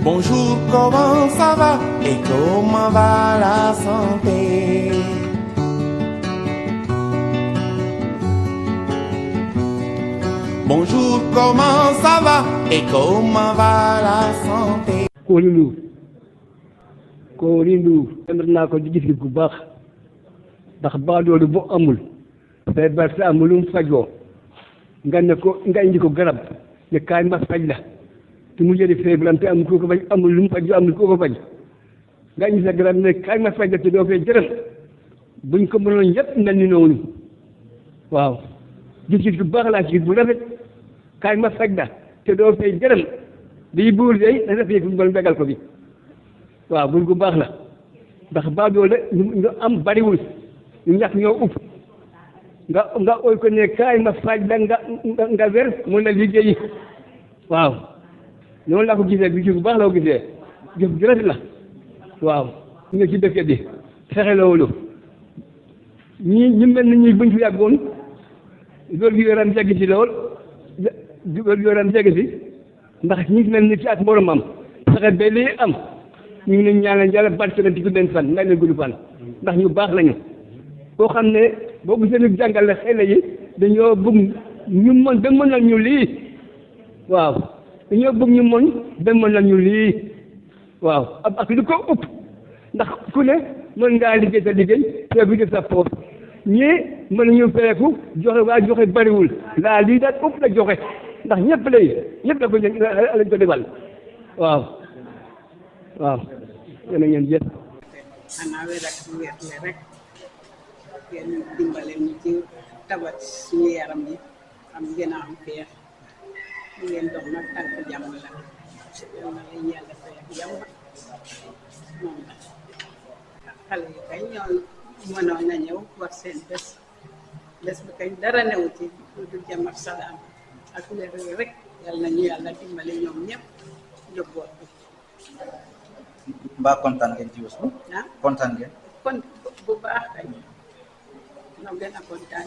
Bonjour, comment ça va et comment va la santé? Bonjour, comment ça va et comment va la santé? Kooli Ndour dem naa ko di gis bu baax ndax baadoolu bu amul feebar sa amul lu mu fajoo nga ne ko nga indi ko garab ne kaay ma faj la te mu jëri feebaram te amul koo ko faj amul lu mu faj amul koo ko faj nga indi sa garab ne kaay ma faj la te doo fay jërëm buñ ko mënoon yëpp mel ni noonu waaw gis bu baax laa gis bu rafet kaay ma faj la te doo fay jërëm bii buur day dafa fekk bu bon begal ko bi waaw buur gu baax la ndax baadoole ñu am bariwul ñu ñàkk ñoo upp nga oy ko ne kaay ma faj la nga wér mun na liggéeyi waaw noonu laa ko gisee bi bu baax la ko gisee jëf ju rafet la waaw ñu ne ci dëkk bi fexe loolu ñu mel ni ñi buñ fi yàggoon loolu gi yoram jege si lool loolu yoram jege si ndax ñi mel ni ci ak moromam fexe ba lii am ñu ngi leen ñaanal yàlla barke leen ci leen fan nga leen gudd fan ndax ñu baax lañu boo xam ne boo gisee ñu jàngale xale yi dañoo bëgg ñu mën ba mënal ñu lii waaw dañoo bëgg ñu mën ba mënal ñu lii waaw ak lu ko ëpp ndax ku ne mën ngaa liggéey sa liggéey te bi def sa poos ñii mën nañu feeku joxe waa joxe bariwul laa lii daal ëpp la joxe ndax ñëpp la ko lañ ko defal waaw waaw yéen a ngeen jëf. xanaa wér ak wérle rek ngeen dimbale ñu ci tabat suñu yaram yi am gën a am feex ngeen dox nag tànk jàmm la yal na leen yàlla fay ak jàmm moom la xale yi kay ñoo mënoon na ñëw wax seen bés bi kay dara newu ci lu dul jàmm ak salaam ak wér rek yal na ñu yàlla dimbale ñoom ñëpp jobboot bi. mbaa kontaan ngeen ci bés bi. ah kontaan ngeen. kon bu baax kay ñoo gën a kontaan.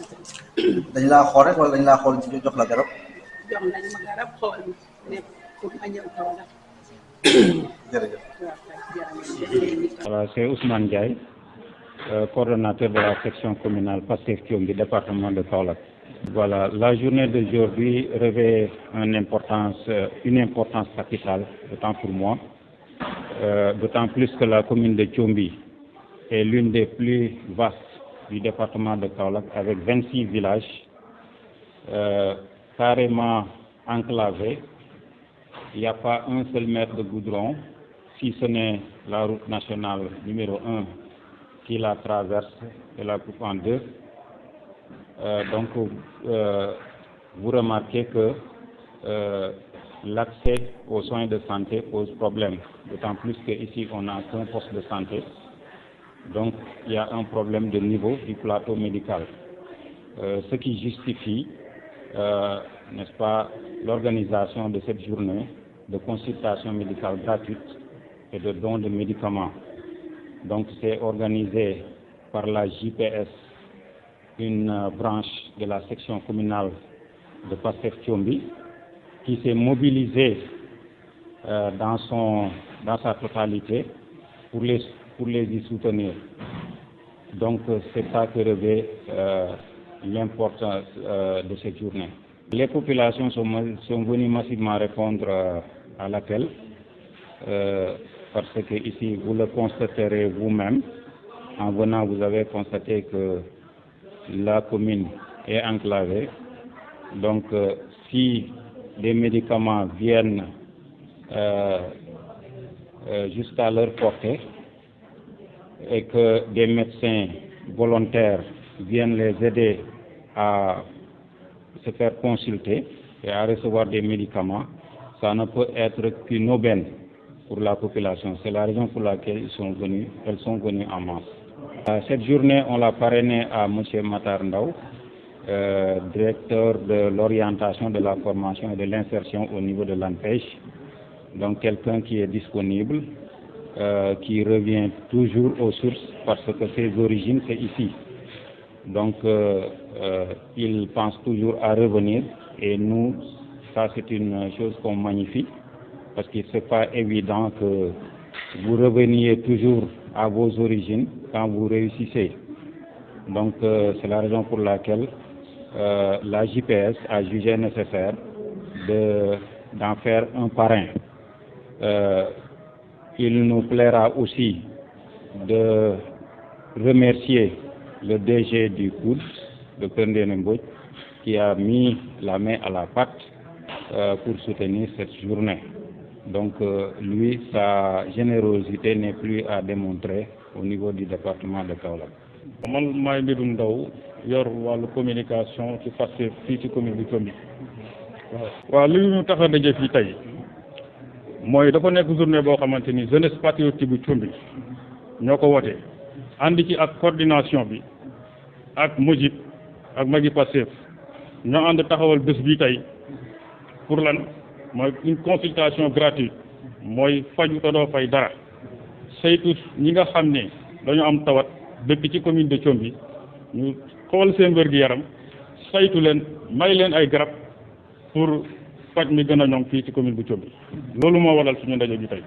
dañ laa xool rek wala dañ laa xool jox la garab. jox nañ ma garab xool ne pour ma ñëw kaw la. jërëjëf. Voilà, c'est Ousmane Ndiaye, coordonnateur de la section communale Pastef Thiomby, département de Kaolack. Voilà, la journée d'aujourd'hui revêt une importance capitale, autant pour moi. D'autant plus que la commune de Thiomby est l'une des plus vastes du département de Kaolack avec 26 villages carrément enclavés. Il n'y a pas un seul mètre de goudron, si ce n'est la route nationale numéro 1 qui la traverse et la coupe en deux. Donc vous remarquez que l'accès aux soins de santé pose problème, d'autant plus qu'ici on n'a qu'un poste de santé. Donc il y a un problème de niveau du plateau médical. Ce qui justifie, n'est-ce pas, l'organisation de cette journée de consultation médicale gratuite et de dons de médicaments. Donc c'est organisé par la JPS, une branche de la section communale de Pastef Thiomby, qui s'est mobilisée dans sa totalité pour les y soutenir. Donc c'est ça que revêt l'importance de cette journée. Les populations sont venues massivement répondre à l'appel parce que ici vous le constaterez vous-même. En venant, vous avez constaté que la commune est enclavée. Donc si des médicaments viennent jusqu'à leur portée et que des médecins volontaires viennent les aider à se faire consulter et à recevoir des médicaments, ça ne peut être qu'une aubaine pour la population. C'est la raison pour laquelle elles sont venues en masse. Cette journée, on l'a parrainée à M. Matar Ndao, directeur de l'orientation, de la formation et de l'insertion au niveau de l'ANPEJ. Donc quelqu'un qui est disponible, qui revient toujours aux sources parce que ses origines, c'est ici. Donc il pense toujours à revenir et nous, ça c'est une chose qu'on magnifie parce que c'est pas évident que vous reveniez toujours à vos origines quand vous réussissez. Donc c'est la raison pour laquelle la JPS a jugé nécessaire d'en faire un parrain. Il nous plaira aussi de remercier le DG du COUD, Dr Ndéné Mbodj, qui a mis la main à la pâte pour soutenir cette journée. Donc lui, sa générosité n'est plus à démontrer au niveau du département de Kaolack. man maay Medoune Ndaw yor wàllu communication ci Pastef fii ci commune bi Thiomby. waaw li ñu tax a daje fii tey mooy dafa nekk journée boo xamante ni jeunesse patriotique bu Thiomby ñoo ko wote ànd ci ak coordination bi ak Mojib ak Magi Pastef ñoo ànd taxawal bés bii tey pour lan mooy une consultation gratuite mooy faju te doo fay dara saytu ñi nga xam ne dañu am tawat dëkk ci commune de Thiomby ñu xool seen wér-gu-yaram saytu leen may leen ay garab pour faj mi gën a ñoŋ fii ci commune bu Thiomby loolu moo waral suñu ndaje bi tey.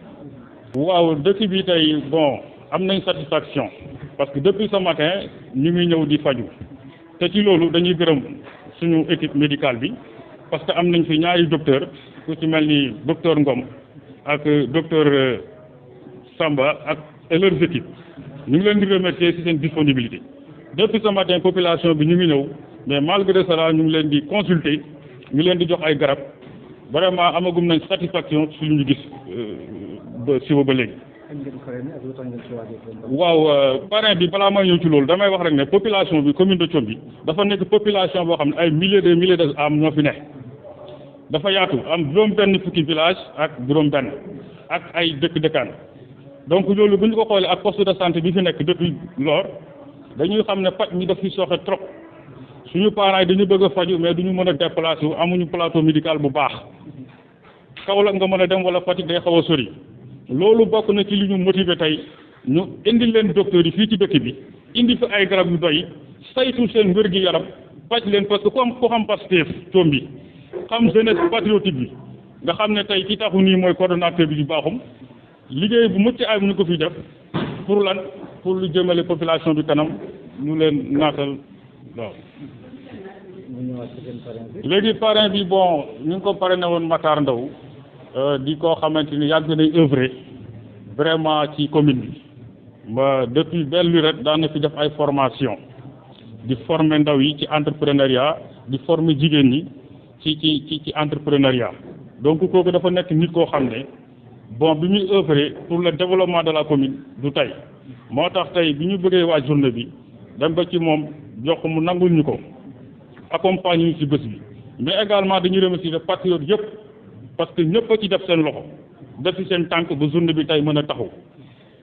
waaw dëkk bi tey bon am nañ satisfaction parce que depuis ce matin ñu ngi ñëw di faju te ci loolu dañuy gërëm suñu équipe médicale bi parce que am nañ fi ñaari docteur ku ci mel ni docteur Ngom ak docteur Samba ak leurs équipes ñu ngi leen di remercier ci seen disponibilité depuis ce matin population bi ñu ngi ñëw mais malgré cela ñu ngi leen di consulter ñu leen di jox ay garab vraiment amagum nañ satisfaction ci lu ñu gis ba suba ba léegi. waaw parrain bi balaa may ñëw ci loolu damay wax rek ne population bi commune de Thiomby dafa nekk population boo xam ne ay milliers de âmes ñoo fi ne dafa yaatu am juróom-benn fukki village ak juróom-benn ak ay dëkk-dëkkaan donc loolu bu ñu ko xoolee ak poste de santé bi fi nekk depuis lors dañuy xam ne paj mi daf fi sooxe trop suñu parents yi dañu bëgg a faju mais duñu mën a déplacer wu amuñu plateau médical bu baax Kaolack nga mën a dem wala Fatick day xaw a sori loolu bokk na ci li ñu motiver tey ñu indi leen docteurs yi fii ci dëkk bi indi fi ay garab yu doy saytu seen wér-gi-yaram faj leen parce que ku xam Pastef Thiomby xam jeunesse patriotique bi nga xam ne tey ki taxu nii mooy coordonnateur bi di baaxum liggéey bu mucc ayib ñu ko fi def pour lan pour lu jëmale population bi kanam ñu leen naatal waaw. léegi parrain bi bon ñu ngi ko parrainé woon Matar Ndaw di koo xamante ni yàgg nañ œuvrer vraiment ci commune bi ba depuis belle lurette daan na fi def ay formation di former ndaw yi ci entrepreneuriat di former jigéen ñi ci entrepreneuriat donc kooku dafa nekk nit koo xam ne bon bi muy œuvrer pour le développement de la commune du tey moo tax tey bi ñu bëggee waa journée bi dem ba ci moom jox mu nangul ñu ko accompagner ñu ci bés bi mais également dañuy remercier les patriotes yëpp parce que ñëpp a ci def seen loxo def ci seen tànk ba journée bi tey mën a taxaw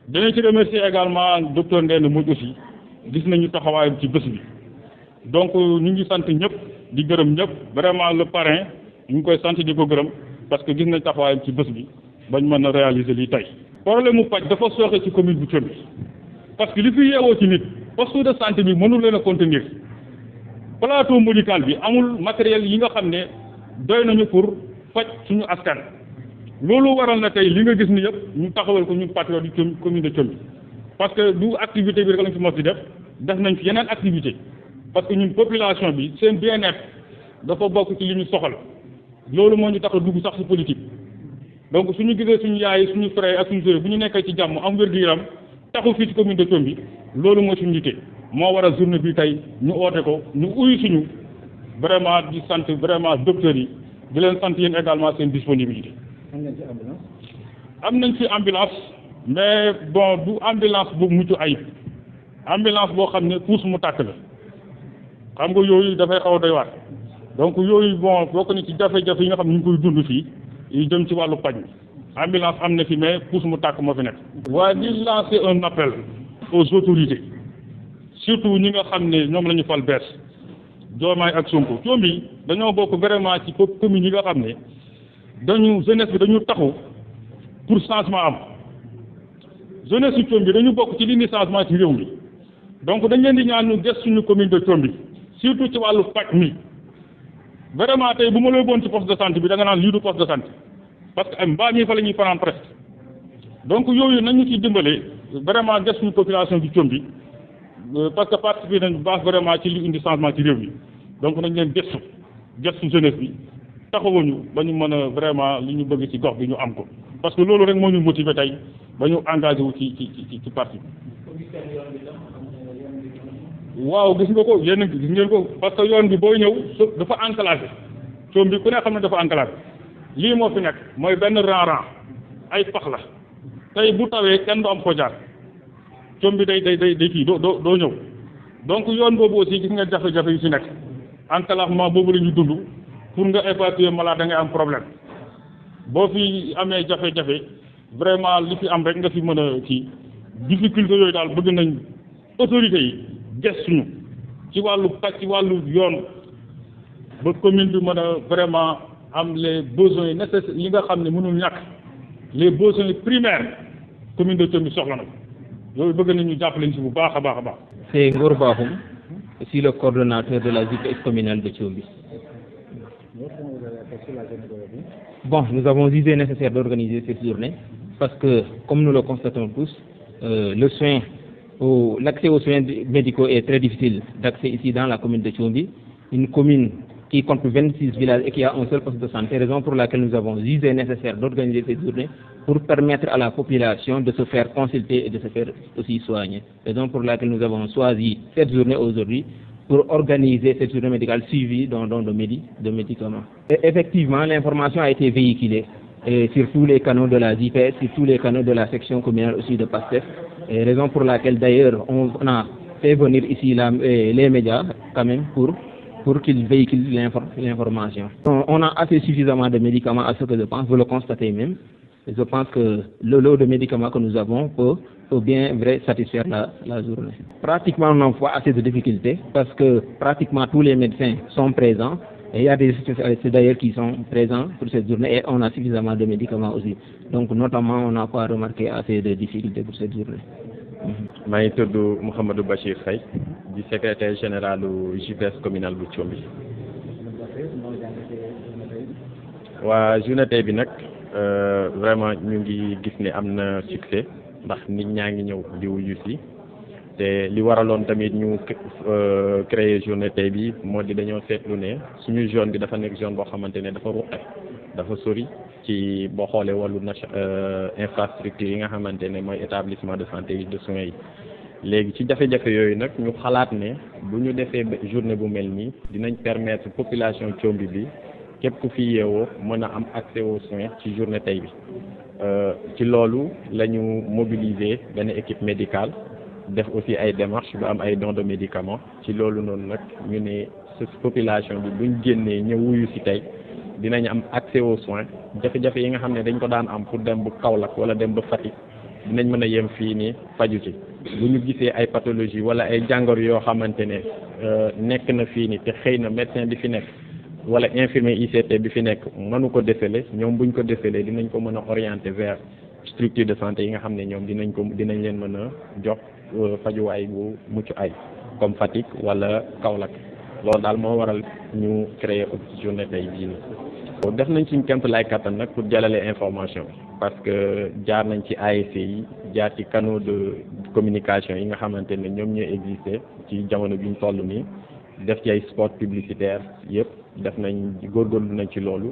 dañu ci remercier également docteur Ndéné Mbodj aussi gis nañu taxawaayam ci bés bi donc ñu ngi sant ñëpp di gërëm ñëpp vraiment le parrain ñu ngi koy sant di ko gërëm parce que gis nañ taxawaayam ci bés bi bañ mën a réaliser lii tey. problème mu paj dafa sooxe ci commune bu Thiomby parce que li fi yeewoo ci nit poste de santé bi mënul leen a contenir plateau médical bi amul matériel yi nga xam ne doy nañu pour faj suñu askan. loolu waral na tey li nga gis ni yëpp ñu taxawal ko ñun patriote yi commune de Thiomby parce que du activité bi rek lañ fi mos di def nañ fi yeneen activité parce que ñun population bi seen bien-être dafa bokk ci li ñu soxal loolu moo ñu tax a dugg sax ci politique. donc suñu gisee suñu yaay suñu frère ak suñu sœur bu ñu nekkee ci jàmm am wér-gu-yaram taxu fii ci commune de Thiomby loolu moo suñu yitte moo war a journée bi tey ñu oote ko ñu uyu suñu vraiment di sant vraiment docteurs yi di leen sant yéen également seen disponibilité. am nañ fi ambulance mais bon du ambulance bu mucc ayib ambulance boo xam ne puus mu tàkk la xam nga yooyu dafay xaw a doy waar donc yooyu bon bokk na ci jafe-jafe yi nga xam ne ñu ngi koy dund fii yu jëm ci wàllu paj mi ambulance am na fi mais puus mu tàkk moo fi nekk. waaye di lancer un appel aux autorités surtout ñi nga xam ne ñoom la ñu fal bees Diomaye ak Sonko Thiomby dañoo bokk vraiment ci commune yi nga xam ne dañu jeunesse bi dañu taxu pour changement am jeunesse su Thiomby dañu bokk ci li ni changement ci réew mi donc dañ leen di ñaan ñu gëstu suñu commune de Thiomby surtout ci wàllu paj mi vraiment tey bu ma la yóbboon ci poste de santé bi da nga naan lii du poste de santé parce que mbaam yi fa la ñuy fanaan presque donc yooyu nañu ci dimbale vraiment des suñu population bi Thiomby parce que participer nañ bu baax vraiment ci li indi changement ci réew mi donc nañ leen gëstu jeunesse bi taxawuñu ba ñu mën a vraiment li ñu bëgg ci gox bi ñu am ko parce que loolu rek moo ñu motiver tey ba ñu engagé wu ci parti waaw gis nga ko yéen gis ngeen ko parce que yoon bi booy ñëw dafa enclavé Thiomby ku ne xam ne dafa enclavé lii moo fi nekk mooy benn rang ay pax la tey bu tawee kenn du am foo jaar Thiomby day kii doo ñëw donc yoon boobu aussi gis nga jafe-jafe yu ci nekk enclavement boobu la ñu dund pour nga évacuer malade da ngay am problème boo fi amee jafe-jafe vraiment li fi am rek nga fi mën a kii difficulté yooyu daal bëgg nañ autorités yi gëstuñu ci wàllu yoon ba commune bi mën a vraiment am les besoins nécessaires yi nga xam ne mënul ñàkk les besoins primaires commune de Thiomby soxla na ko yooyu bëgg nañu jàppale ci bu baax a baax a baax. C'est Ngor Bakhoum, je suis le coordonnateur de la JPS communale de Thiomby. Bon, nous avons jugé nécessaire d'organiser cette journée parce que, comme nous le constatons tous, l'accès aux soins médicaux est très difficile d'accès ici dans la commune de Thiomby, une commune qui compte 26 villages et qui a un seul poste de santé, raison pour laquelle nous avons jugé nécessaire d'organiser cette journée pour permettre à la population de se faire consulter et de se faire aussi soigner. Raison pour laquelle nous avons choisi cette journée aujourd'hui pour organiser cette journée médicale suivie de médicaments. Et effectivement, l'information a été véhiculée sur tous les canaux de la JPS, sur tous les canaux de la section communale aussi de PASTEF, et raison pour laquelle d'ailleurs on a fait venir ici les médias quand même pour qu'ils véhiculent l'information. On a assez suffisamment de médicaments à ce que je pense, vous le constatez même. Et je pense que le lot de médicaments que nous avons peut bien satisfaire la journée. Pratiquement, on n'a pas assez de difficultés parce que pratiquement tous les médecins sont présents. Et il y a des spécialistes d'ailleurs qui sont présents pour cette journée et on a suffisamment de médicaments aussi. Donc notamment, on n'a pas remarqué assez de difficultés pour cette journée. maa ngi tudd Mouhamadou Bachir Faye di secrétaire général du JPS communal bu Thiomby. waa journée tey bi nag vraiment ñu ngi gis ne am na succès ndax nit ñaa ngi ñëw di wuyu si te li waraloon tamit ñu créer journée tey bi moo di dañoo seetlu ne suñu zone bi dafa nekk zone boo xamante ne dafa ruqe dafa sori ci boo xoolee wàllu infrastructure yi nga xamante ne mooy établissement de santé yi de soins yi léegi ci jafe-jafe yooyu nag ñu xalaat ne bu ñu defee journée bu mel nii dinañ permettre population Thiomby bi képp ku fi yeewoo mën a am accès aux soins ci journée tey bi ci loolu la ñu mobiliser benn équipe médicale def aussi ay démarches ba am ay dons de médicaments ci loolu noonu nag ñu ne population bi buñ génnee ñëw wuyu si tey dinañ am accès aux soins jafe-jafe yi nga xam ne dañ ko daan am pour dem bu Kaolack wala dem ba Fatick dinañ mën a yem fii nii faju ci bu ñu gisee ay pathologie wala ay jàngoro yoo xamante ne nekk na fii nii te xëy na médecin bi fi nekk wala infirmier ICT bi fi nekk mënu ko déceler ñoom buñ ko déceler dinañ ko mën a orienter vers structure de santé yi nga xam ne ñoom dinañ leen mën a jox fajuwaay bu mucc ay comme Fatick wala Kaolack loolu daal moo waral ñu créer journée tey jii nii. def nañ suñ kéem lay kattan nag pour jàllale information bi parce que jaar nañ ci ASC yi jaar ci canaux de communication yi nga xamante ne ñoom ñoo existé ci jamono bi ñu toll nii def ci ay spot publicitaire yëpp def nañ góorgóorlu nañ ci loolu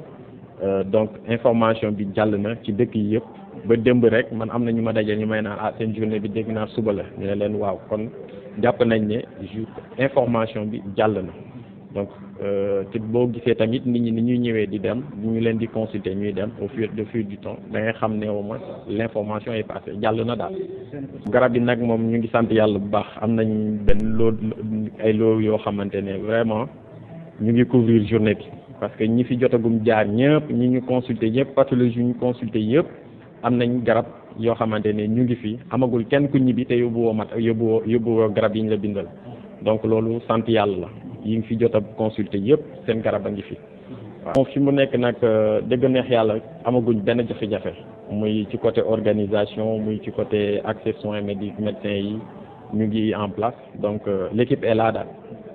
donc information bi jàll na ci dëkk yi yëpp ba démb rek man am na ñu ma dajal ñu may naan seen journée bi dégg naa suba la ñu ne leen waaw kon jàpp nañ ne information bi jàll na donc te boo gisee tamit nit ñi ni ñuy ñëwee di dem ñu leen di consulter ñuy dem au fur du temps da ngay xam ne au moins l'information est passée jàll na daal. garab yi nag moom ñu ngi sant yàlla bu baax am nañ benn loo yoo xamante ne vraiment ñu ngi couvrir journée bi parce que ñi fi jotagum jaar ñëpp ñi ñu consulter ñëpp pathologie ñu consulter yëpp am nañ garab yoo xamante ne ñu ngi fi amagul kenn ku ñibbi te yóbbuwoo garab yi ñu la bindal donc loolu sant yàlla la. yi ngi fi jot a consulter yëpp seen garab a ngi fi waaw fi mu nekk nag dëgg neex yàlla amaguñ benn jafe-jafe muy ci côté organisation muy ci côté accès soins médecins yi ñu ngi en place donc l'équipe est là daal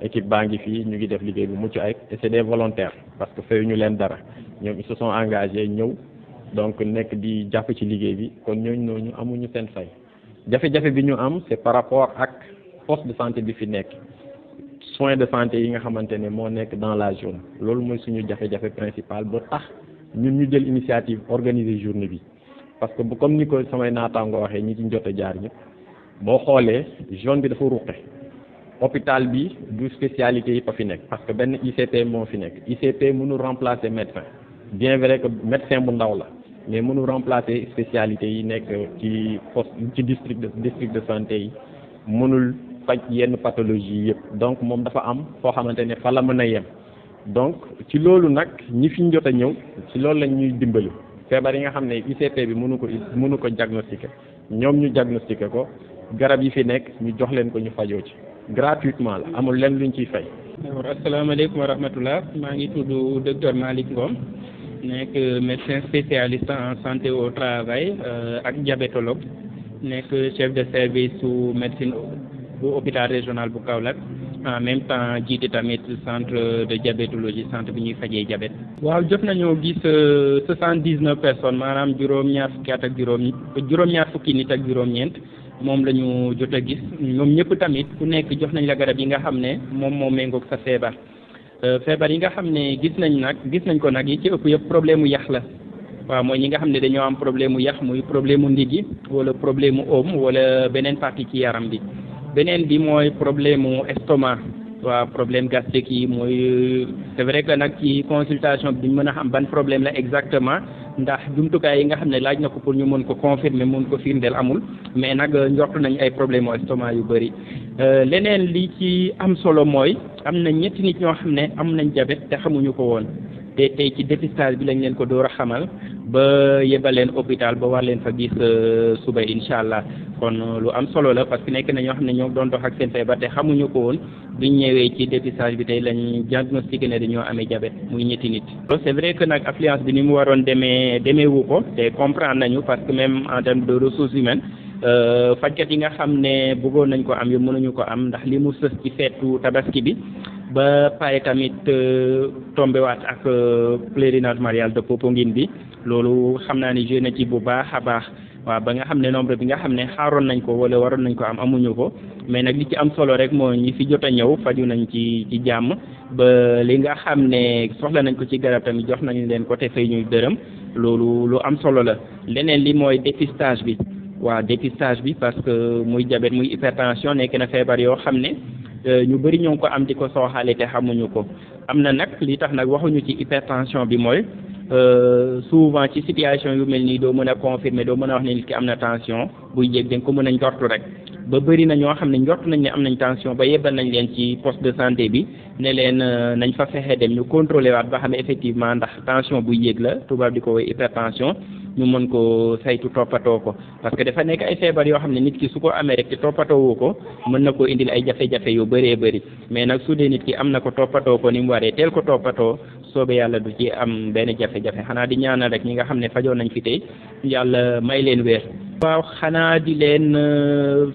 équipe baa ngi fii ñu ngi def liggéey bu mucc ayib et c'est des volontaires parce que fayuñu leen dara ñoom ils se sont engagés ñëw donc nekk di jàpp ci liggéey bi kon ñooñu amuñu seen fay jafe-jafe bi ñu am c'est par rapport ak poste de santé bi fi nekk soins de santé yi nga xamante ne moo nekk dans la zone loolu mooy suñu jafe-jafe principal ba tax ñun ñu jël initiative organiser journée bi parce que comme ni ko samay naataango waxee ñi ci jot a jaar ñëpp boo xoolee zone bi dafa ruqe hôpital bi du spécialité yi fa fi nekk parce que benn ICP moo fi nekk ICP mënul remplacer médecin bien vrai que médecin bu ndaw la mais mënul remplacer spécialité yi nekk ci poste ci district de santé yi mënul faj yenn pathologie yëpp donc moom dafa am foo xamante ne fa la mën a yem donc ci loolu nag ñi fi jot a ñëw ci loolu lañ ñuy dimbali feebar yi nga xam ne ICP bi mënu ko diagnostiquer ñoom ñu diagnostiquer ko garab yi fi nekk ñu jox leen ko ñu fajoo ci gratuitement la amul lenn luñ ciy fay. asalaamaaleykum wa rahmatullah maa ngi tudd docteur Malick Ngom nekk médecin spécialiste en santé au travail ak diabétologue nekk chef de service su médecine bu hôpital régional bu Kaolack en même temps jiite tamit centre de diabétologie centre bi ñuy fajee diabète. waaw jot nañoo gis 79 personnes maanaam juróom-ñaar fukki at ak juróom-ñaar fukki nit ak juróom-ñeent moom la ñu jot a gis ñoom ñëpp tamit ku nekk jox nañ la garab yi nga xam ne moom moo méngoog sa feebar. feebar yi nga xam ne gis nañ ko nag yi ci ëpp yëpp problème mu yax la waaw mooy ñi nga xam ne dañoo am problème mu yax muy problème mu ndiggi wala problème mu oom wala beneen partie ci yaram bi beneen bi mooy problème mu estomac waaw problème gastrique yi mooy c'est vrai que nag ci consultation bi duñ mën a xam ban problème la exactement ndax jumtukaay yi nga xam ne laaj na ko pour ñu mën ko confirmer mën ko firndeel amul mais nag njort nañ ay problème mu estomac yu bëri leneen li ci am solo mooy am na ñetti nit ñoo xam ne am nañ diabète te xamuñu ko woon te tey ci dépistage bi lañ leen ko door a xamal ba yebal leen hôpital ba war leen fa gis suba incha allah kon lu am solo la parce que nekk na ñoo xam ne ñoo doon dox ak seen feebar te xamuñu ko woon duñ ñëwee ci dépistage bi tey lañ diagnostiqué ne dañoo amee diabète muy ñetti nit. c'est vrai que nag affluence bi ni mu waroon demeewu ko te comprendre nañu parce que même en termes de ressources humaines fajkat yi nga xam ne bëggoon nañ ko am yu mënuñu ko am ndax li mu sës ci feetu tabaski bi ba pare tamit tombé waat ak pèlerinage marial de Popenguine bi loolu xam naa ni joué na ci bu baax a baax waaw ba nga xam ne nombre bi nga xam ne xaaroon nañ ko wala waroon nañ ko am amuñu ko mais nag li ci am solo rek mooy ñi fi jot a ñëw faju nañ ci jàmm ba li nga xam ne soxla nañ ko ci garab tamit jox nañ leen ko te fay ñuy dërëm loolu lu am solo la leneen li mooy dépistage bi waaw dépistage bi parce que muy diabète muy hypertension nekk na feebar yoo xam ne ñu bëri ñoo ngi ko am di ko sooxaale te xamuñu ko am na nag li tax nag waxuñu ci hypertension bi mooy souvent ci situation yu mel nii doo mën a confirmer doo mën a wax ne nit ki am na tension buy yéeg da nga ko mën a njortu rek ba bëri na ñoo xam ne njort nañ ne am nañ tension ba yebbal nañ leen ci poste de santé bi ne leen nañ fa fexe dem ñu contrôler waat ba xam ne effectivement ndax tension buy yéeg la tubaab di ko woy hypertension ñu mën ko saytu toppatoo ko parce que dafa nekk ay feebar yoo xam ne nit ki su ko amee rek te toppatoowu ko mën na koo indil ay jafe-jafe yu bëree bëri mais nag su dee nit ki am na ko toppatoo ko ni mu waree teel ko toppatoo soobee yàlla du ci am benn jafe-jafe xanaa di ñaanal rek ñi nga xam ne fajoo nañ fi tey yàlla may leen wér. waaw xanaa di leen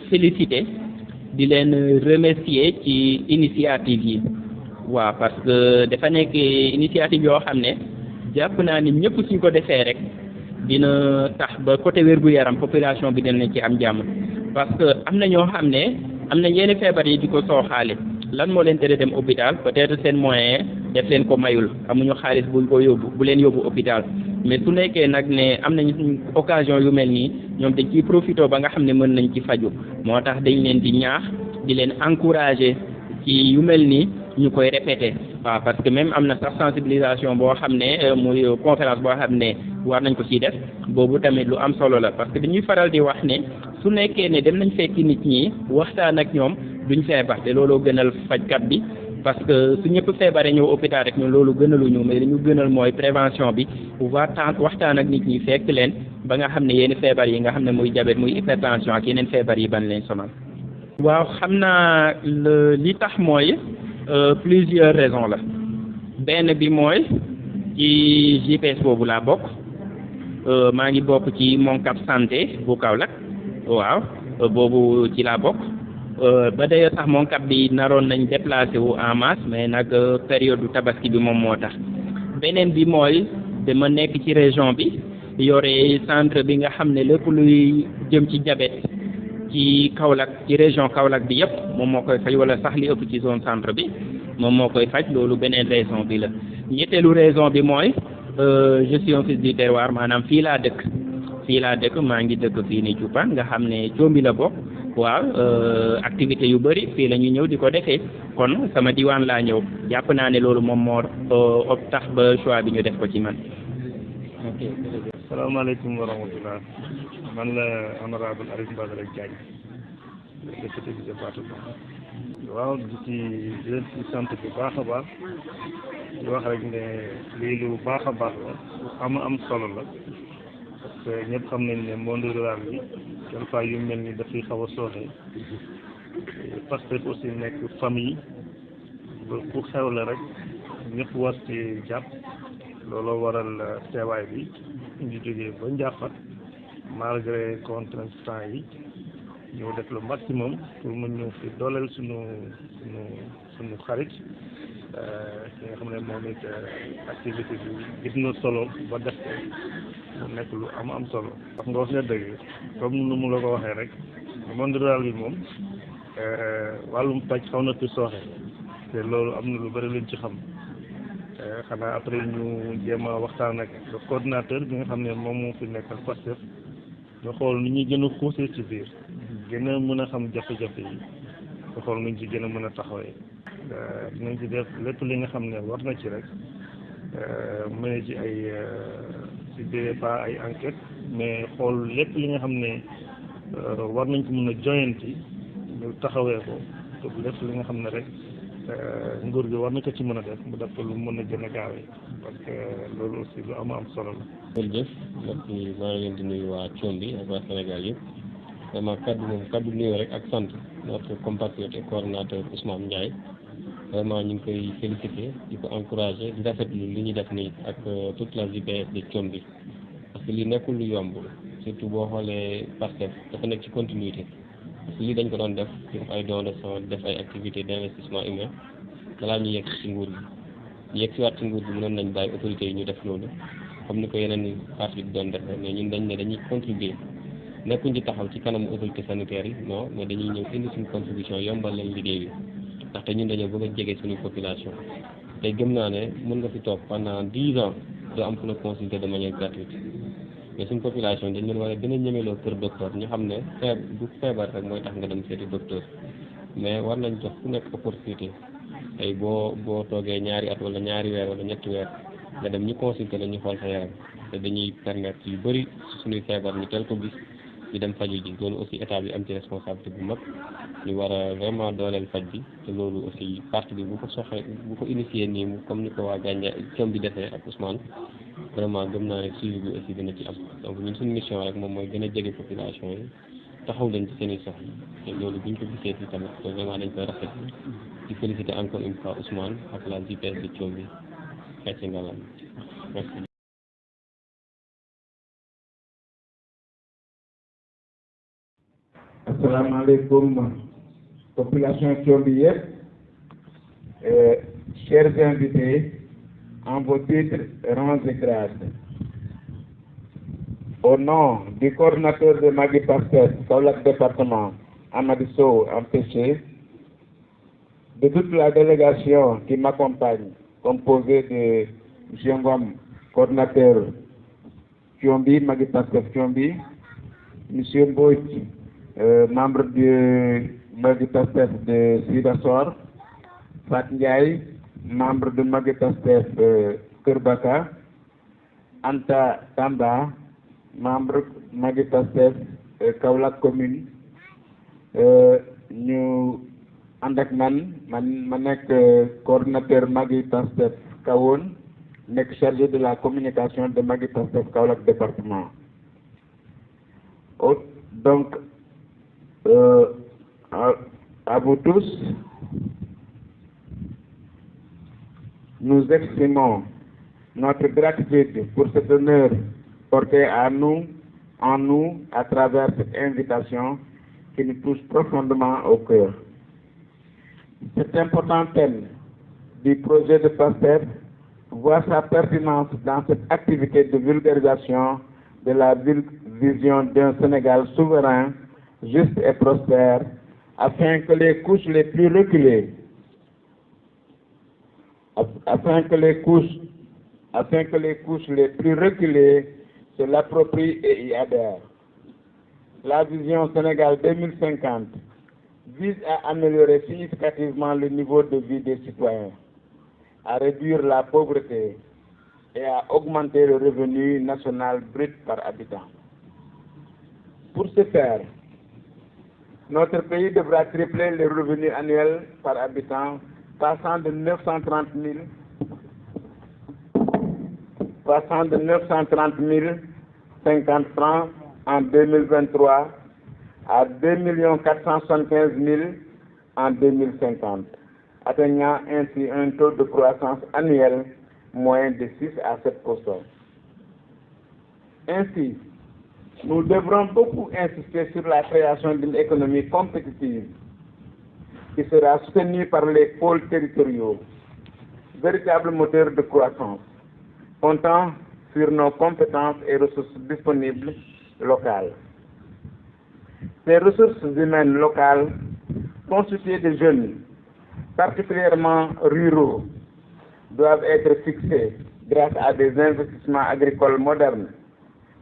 féliciter di leen remercier ci initiative yi waaw parce que dafa nekk initiative yoo xam ne jàpp naa ni ñëpp suñ ko defee rek dina tax ba côté wér-gu-yaram population bi dina ci am jàmm parce que am na ñoo xam ne am na yenn feebar yi di ko sooxaale lan moo leen tere dem hôpital peut-être seen moyen def leen ko mayul amuñu xaalis buñ ko yóbbu bu leen yóbbu hôpital mais su nekkee nag ne am nañ occasion yu mel nii ñoom dañ ciy profité ba nga xam ne mën nañ ci faju moo tax dañ leen di ñaax di leen encourager ci yu mel nii ñu koy répéter waaw parce que même am na sax sensibilisation boo xam ne muy conférence boo xam ne war nañ ko ciy def boobu tamit lu am solo la parce que dañuy faral di wax ne su nekkee ne dem nañ fekki nit ñi waxtaan ak ñoom duñ feebar te looloo gënal fajkat bi parce que su ñëpp feebaree ñëw hôpital rek ñun loolu gënaluñu mais dañu gënal mooy prévention bi pouvoir waxtaan ak nit ñi fekk leen ba nga xam ne yenn feebar yi nga xam ne muy diabète muy hypertension ak yeneen feebar yi ban leen sonal. waaw xam naa li tax mooy plusieurs raisons la benn bi mooy ci GPS boobu laa bokk maa ngi bokk ci Moncap santé bu Kaolack waaw boobu ci laa bokk. ba d'ailleurs sax Moncap bi naroon nañ déplacé wu en masse mais nag période du tabaski bi moom moo tax beneen bi mooy dama nekk ci région bi yore centre bi nga xam ne lépp luy jëm ci diabète ci Kaolack ci région Kaolack bi yëpp moom moo koy faj wala sax li ëpp ci zone centre bi moom moo koy faj loolu beneen raison bi la ñetteelu raison bi mooy je suis un fils du terroir maanaam fii laa dëkk maa ngi dëkk fii ni Dioupane nga xam ne Thiomby la bokk waaw activité yu bëri fii la ñu ñëw di ko defee kon sama diwaan laa ñëw jàpp naa ne loolu moom moo tax ba choix bi ñu def ko ci man. ok. salaamaaleykum wa rahmatulah man la honorable Arif Badara Diagne député du département. waaw di ci leen ci sant bu baax a baax di wax rek ne lii lu baax a baax la lu am solo la parce que ñëpp xam nañ ne monde rural bi quelquefois yu mel ni dafay xaw a sooxe parce que aussi nekk famille ba ku xew la rek ñëpp war ci jàpp looloo waral teewaay bi ñu jógee ba Ndiaffate malgré contraintes temps yi ñëw def le maximum pour mu ñëw fi dooleel suñu xarit ki nga xam ne moom it activité bi gis na solo ba def ko mu nekk lu am solo. wax nga wax nga dëgg comme nu mu la ko waxee rek monde rural bi moom wàllum paj xaw na fi sooxe te loolu am na lu bëri luñ ci xam xanaa après ñu jéem a waxtaan ak le coordinateur bi nga xam ne moom moo fi nekkal Pastef ñu xool ni ñuy gën a xuusee ci biir gën a mën a xam jafe-jafe yi ñu xool nuñ ci gën a mën a taxawee dinañ ci def lépp li nga xam ne war na ci rek mën ci ay ci biir pas ay enquête mais xool lépp li nga xam ne war nañ ko mën a joyanti ñu taxawee ko te lépp li nga xam ne rek nguur gi war na ko ci mën a def mu def ko lu mën a gën a gaawee parce que loolu aussi lu am solo la. jërëjëf merci maa ngi leen di nuyu waa Thiomby ak waa Sénégal yëpp vraiment kaddu nuyu rek ak sant notre compatriote et coordonnateur Ousmane Ndiaye vraiment ñu ngi koy féliciter di ko encourager di rafetlu li ñuy def nii ak toute la JPS de Thiomby parce que li nekkul lu yomb surtout boo xoolee Pastef dafa nekk ci continuité. parce que lii dañ ko doon def ay dons de sang def ay activités d'investissement humain balaa ñu yegg ci nguur gi ñu yegg si waat ci nguur gi mënoon nañ bàyyi autorités yi ñu def loolu comme ni ko yeneen i parti bi doon defee mais ñun dañ ne dañuy contribuer nekkuñ ci taxaw ci kanamu autorité sanitaire yi non mais dañuy ñëw indi suñu contribution yombal leen liggéey bi ndaxte ñun dañoo bëgg a jege suñu population tey gëm naa ne mën nga fi toog pendant 10 ans doo am fu la consulter de manière gratuite mais suñ population dañ leen war a gën a ñemeloo kër docteur ñu xam ne du feebar rek mooy tax nga dem seeti docteur mais war nañ jox ku nekk opportunité tey boo toogee ñaari at wala ñaari weer wala ñetti weer nga dem ñu consulter la ñu xool sa yaram te dañuy permettre yu bëri suñuy feebar ñu teel ko gis ñu dem faju ji loolu aussi état bi am ci responsabilité bu mag ñu war a vraiment dooleel faj bi te loolu aussi parti bi bu ko initié nii comme ni ko waa Gandia Thiomby bi defee ak Ousmane vraiment gëm naa ne suivi bi aussi dina ci am donc ñun suñu mission rek moom mooy gën a jege population yi taxaw leen ci seen i soxla te loolu buñ ko gisee fii tamit vraiment dañ koy rafetlu di féliciter encore une fois Ousmane ak la JPS de Thiomby xeeti ngalam merci. Asalaamaaleykum population Thiomby yëpp chers invités en vos titres, rangs et grades. Au nom du coordinateur de Magui Pastef, Kaolack département, Amady Sow empêché, de toute la délégation qui m'accompagne, composée de M. Ngom, coordinateur Thiomby, Magui Pastef Thiomby, M. Mbodj, membre du Magui Pastef de Sibassor, Fat Ndiaye, membre de Magui Pastef Keur Baka, Anta Tamba, membre Magui Pastef Kaolack commune, ñu ànd ak man ma nekk coordinateur Magui Pastef Kahone, nekk chargé de la communication de Magui Pastef Kaolack département. Donc à vous tous, nous exprimons notre gratitude pour cet honneur porté en nous à travers cette invitation qui nous touche profondément au cœur. Cet important thème du projet de Pastef voit sa pertinence dans cette activité de vulgarisation de la vision d'un Sénégal souverain, juste et prospère, afin que les couches les plus reculées se l'approprient et y adhèrent. La vision Sénégal 2050 vise à améliorer significativement le niveau de vie des citoyens, à réduire la pauvreté et à augmenter le revenu national brut par habitant. Pour ce faire, notre pays devra tripler le revenu annuel par habitant, passant de 930 050 francs en 2023 à 2 475 000 en 2050, atteignant ainsi un taux de croissance annuel moyen de 6 à 7%. Ainsi, nous devrons beaucoup insister sur la création d'une économie compétitive qui sera soutenue par les pôles territoriaux, véritables moteurs de croissance, comptant sur nos compétences et ressources disponibles locales. Ces ressources humaines locales, constituées de jeunes, particulièrement ruraux, doivent être fixées grâce à des investissements agricoles modernes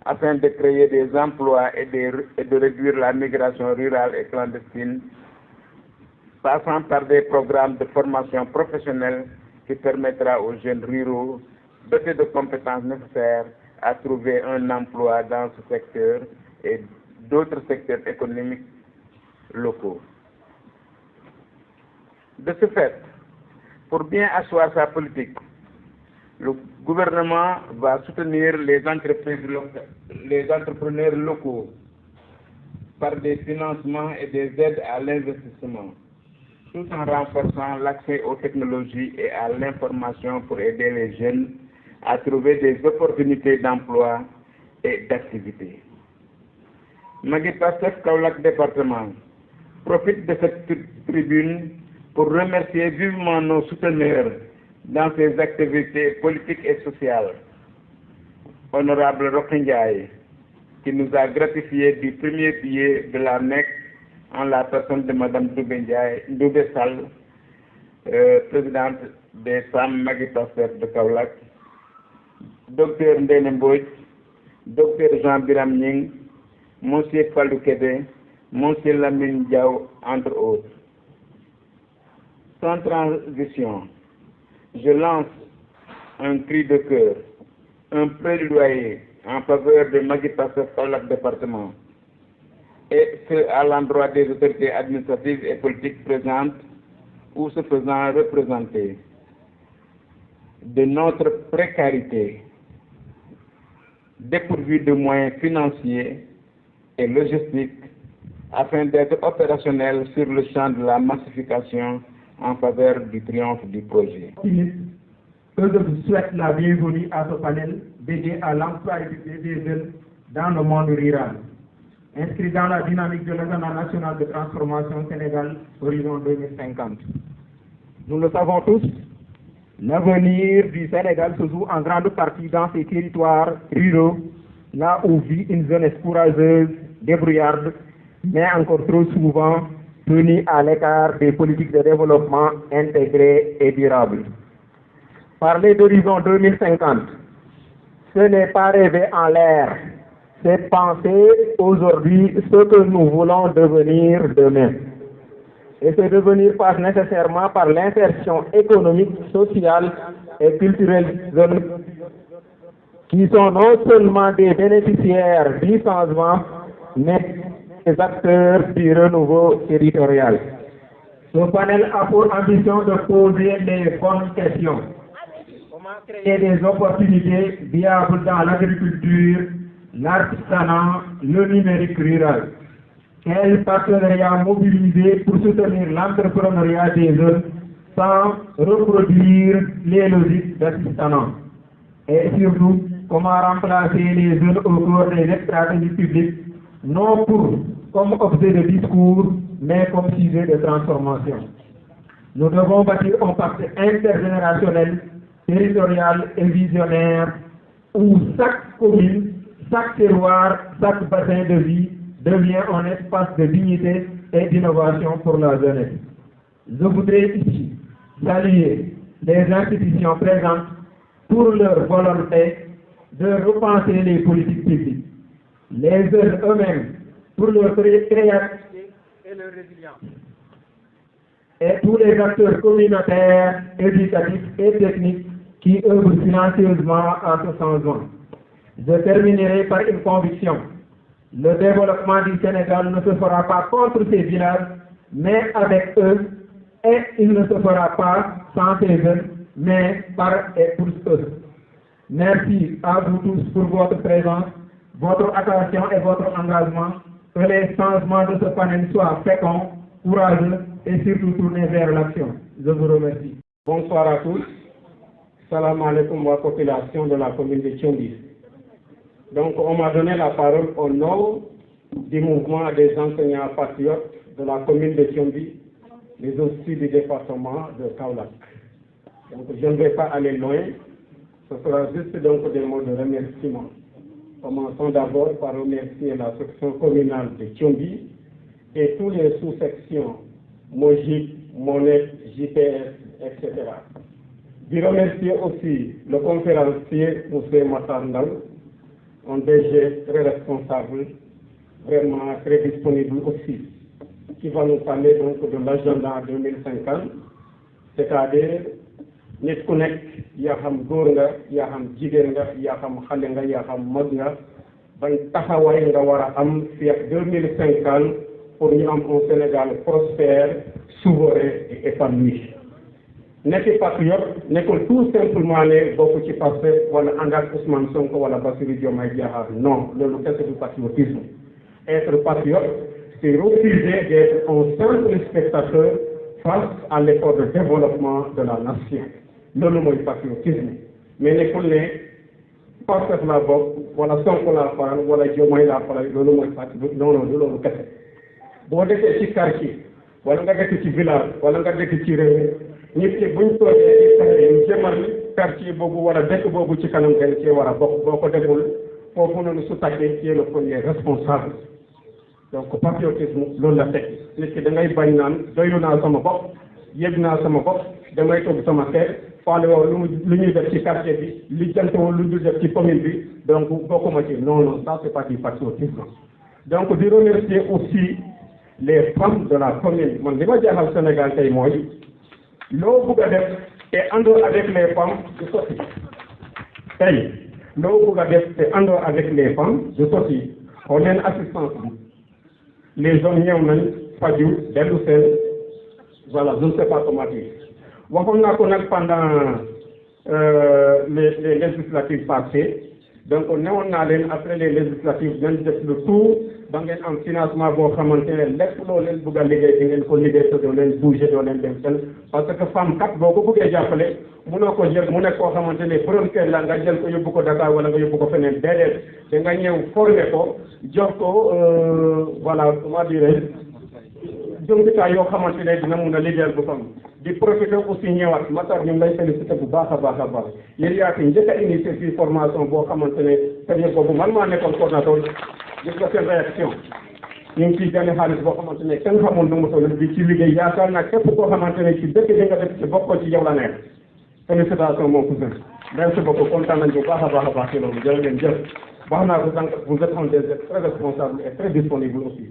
afin de créer des emplois et de réduire la migration rurale et clandestine, passant par des programmes de formation professionnelle qui permettra aux jeunes ruraux dotés de compétences nécessaires à trouver un emploi dans ce secteur et d'autres secteurs économiques locaux. De ce fait, pour bien asseoir sa politique, le gouvernement va soutenir les entrepreneurs locaux par des financements et des aides à l'investissement, tout en renforçant l'accès aux technologies et à l'information pour aider les jeunes à trouver des opportunités d'emploi et d'activité. Magui Pastef Kaolack département profite de cette tribune pour remercier vivement nos souteneurs dans ces activités politiques et sociales. Honorable Rokhaya Ndiaye, qui nous a gratifié du premier billet de la Mecque en la personne de Madame Ndoubé Sall, présidente des femmes Magui Pastef de Kaolack, Dr Ndene Mbodj, Dr Jean Biram Ning, Monsieur Fallou Kébé, Monsieur Lamine Diaw, entre autres. Sans transition, je lance un cri de cœur, un plaidoyer en faveur de Magui Pastef Kaolack département, et ce à l'endroit des autorités administratives et politiques présentes ou se faisant représenter. De notre précarité, dépourvue de moyens financiers et logistiques, afin d'être opérationnel sur le champ de la massification en faveur du triomphe du projet. Que je vous souhaite la bienvenue à ce panel dédié à l'employabilité des jeunes dans le monde rural, inscrit dans la dynamique de l'agenda national de transformation Sénégal Horizon 2050. Nous le savons tous, l'avenir du Sénégal se joue en grande partie dans ces territoires ruraux, là où vit une jeunesse courageuse, débrouillarde, mais encore trop souvent tenue à l'écart des politiques de développement intégrées et durables. Parler d'horizon 2050, ce n'est pas rêver en l'air, c'est penser aujourd'hui ce que nous voulons devenir demain. Et ce devenir passe nécessairement par l'insertion économique, sociale et culturelle des jeunes qui sont non seulement des bénéficiaires du changement, mais des acteurs du renouveau territorial. Ce panel a pour ambition de poser les bonnes questions. Comment créer des opportunités viables dans l'agriculture, l'artisanat, le numérique rural? Quels partenariats mobiliser pour soutenir l'entrepreneuriat des jeunes sans reproduire les logiques d'assistanat? Et surtout, comment remplacer les jeunes au cours des stratégies publiques, non pour comme objet de discours, mais comme sujet de transformation. Nous devons bâtir un pacte intergénérationnel, territorial et visionnaire où chaque commune, chaque terroir, chaque bassin de vie devient un espace de dignité et d'innovation pour la jeunesse. Je voudrais ici saluer les institutions présentes pour leur volonté de repenser les politiques publiques, les jeunes eux-mêmes pour leur créativité et leur résilience, et tous les acteurs communautaires, éducatifs et techniques qui œuvrent silencieusement à ce changement. Je terminerai par une conviction. Le développement du Sénégal ne se fera pas contre ces villages, mais avec eux, et il ne se fera pas sans ces jeunes, mais par et pour eux. Merci à vous tous pour votre présence, votre attention et votre engagement. Que les changements de ce panel soient féconds, courageux et surtout tournés vers l'action. Je vous remercie. Bonsoir à tous. Salam alaikum wa population de la commune de Thiomby. Donc on m'a donné la parole au nom du mouvement des enseignants patriotes de la commune de Thiomby, mais aussi du département de Kaolack. Donc je ne vais pas aller loin, ce sera juste donc des mots de remerciement. Commençons d'abord par remercier la section communale de Thiomby et tous les sous-sections Mojib, Monet, JPS, etc. Je remercie aussi le conférencier M. Matar Ndao, un DG très responsable, vraiment très disponible aussi, qui va nous parler donc de l'agenda 2050, c'est-à-dire nit ku nekk yaa xam góor nga yaa xam jigéen nga yaa xam xale nga yaa xam mag nga ban taxawaay nga war a am fii ak 2050 pour ñu am un Sénégal prospère, souverain et épanoui. Nekk patriote nekkul tout simplement ne bokk ci Pastef wala ànd ak Ousmane Sonko wala Bassirou Diomaye Diakhar non loolu kese du patriotisme. Être patriote, c'est refuser d'être un simple spectateur face à l'effort de développement de la nation. Loolu mooy patriotisme mais nekkul ne Pastef la bokk wala Sonko la faral wala Diomaye la faral loolu mooy patriotisme non non loolu kese. boo defee ci quartier wala nga dëkk ci village wala nga dëkk ci réew nit ki buñ toogee ci fexe ñu jëmal quartier boobu wala dëkk boobu ci kanam dañ cee war a bokk boo ko deful foofu noonu su tàkkee ci le premier responsable. Donc patriotisme loolu la teg nit ki da ngay bañ naan doylu naa sama bopp yëg naa sama bopp damay toog sama kër faale woo lu ñuy def ci quartier bi li jantewoo lu ñu def ci commune bi donc bokkuma ci non non ça c'est pas du patriotisme. Donc di remercier aussi les femmes de la commune man li ma jaaxal Sénégal tey mooy loo bëgg a def te àndoo avec les femmes du sotti tey loo bëgg a def te àndoo avec les femmes du sotti xool leen assistance bi les hommes ñëw nañ faju dellu seen voilà je ne sais pas comment dire waxoon naa ko nag pendant les législatives passées donc newoon naa leen après les législatives nañ def le tour ba ngeen am financement boo xamante ne lépp loo leen bëgg a liggéey di ngeen ko liggéey te doo leen bouger doo leen dem fenn parce que femme kat boo ko bëggee jàppale mënoo ko jël mu nekk koo xamante ne borom kër la nga jël ko yóbbu ko Dakar wala nga yóbbu ko feneen déedéet da nga ñëw former ko jox ko voilà comment dirais jumtukaay yoo xamante ne dina mun a liggéeyal bu fam di profité aussi ñëwaat Matar ñu ngi lay félicité bu baax a baax a baax yéen yaa fi njëkk a initié fii formation boo xamante ne période boobu man maa nekkoon coordinateur gis nga seen réaction ñu ngi ciy gane xaalis boo xamante ne kenn xamul nu mu toll di ci liggéey yaakaar naa képp koo xamante ne ci dëkk bi nga def ci bokkoo ci yow la nekk félicitation mon cousin merci beaucoup kontaan nañ bu baax a baax a baax ci loolu jërë ngeen jëf wax naa ko sànq vous êtes un DG très responsable et très disponible aussi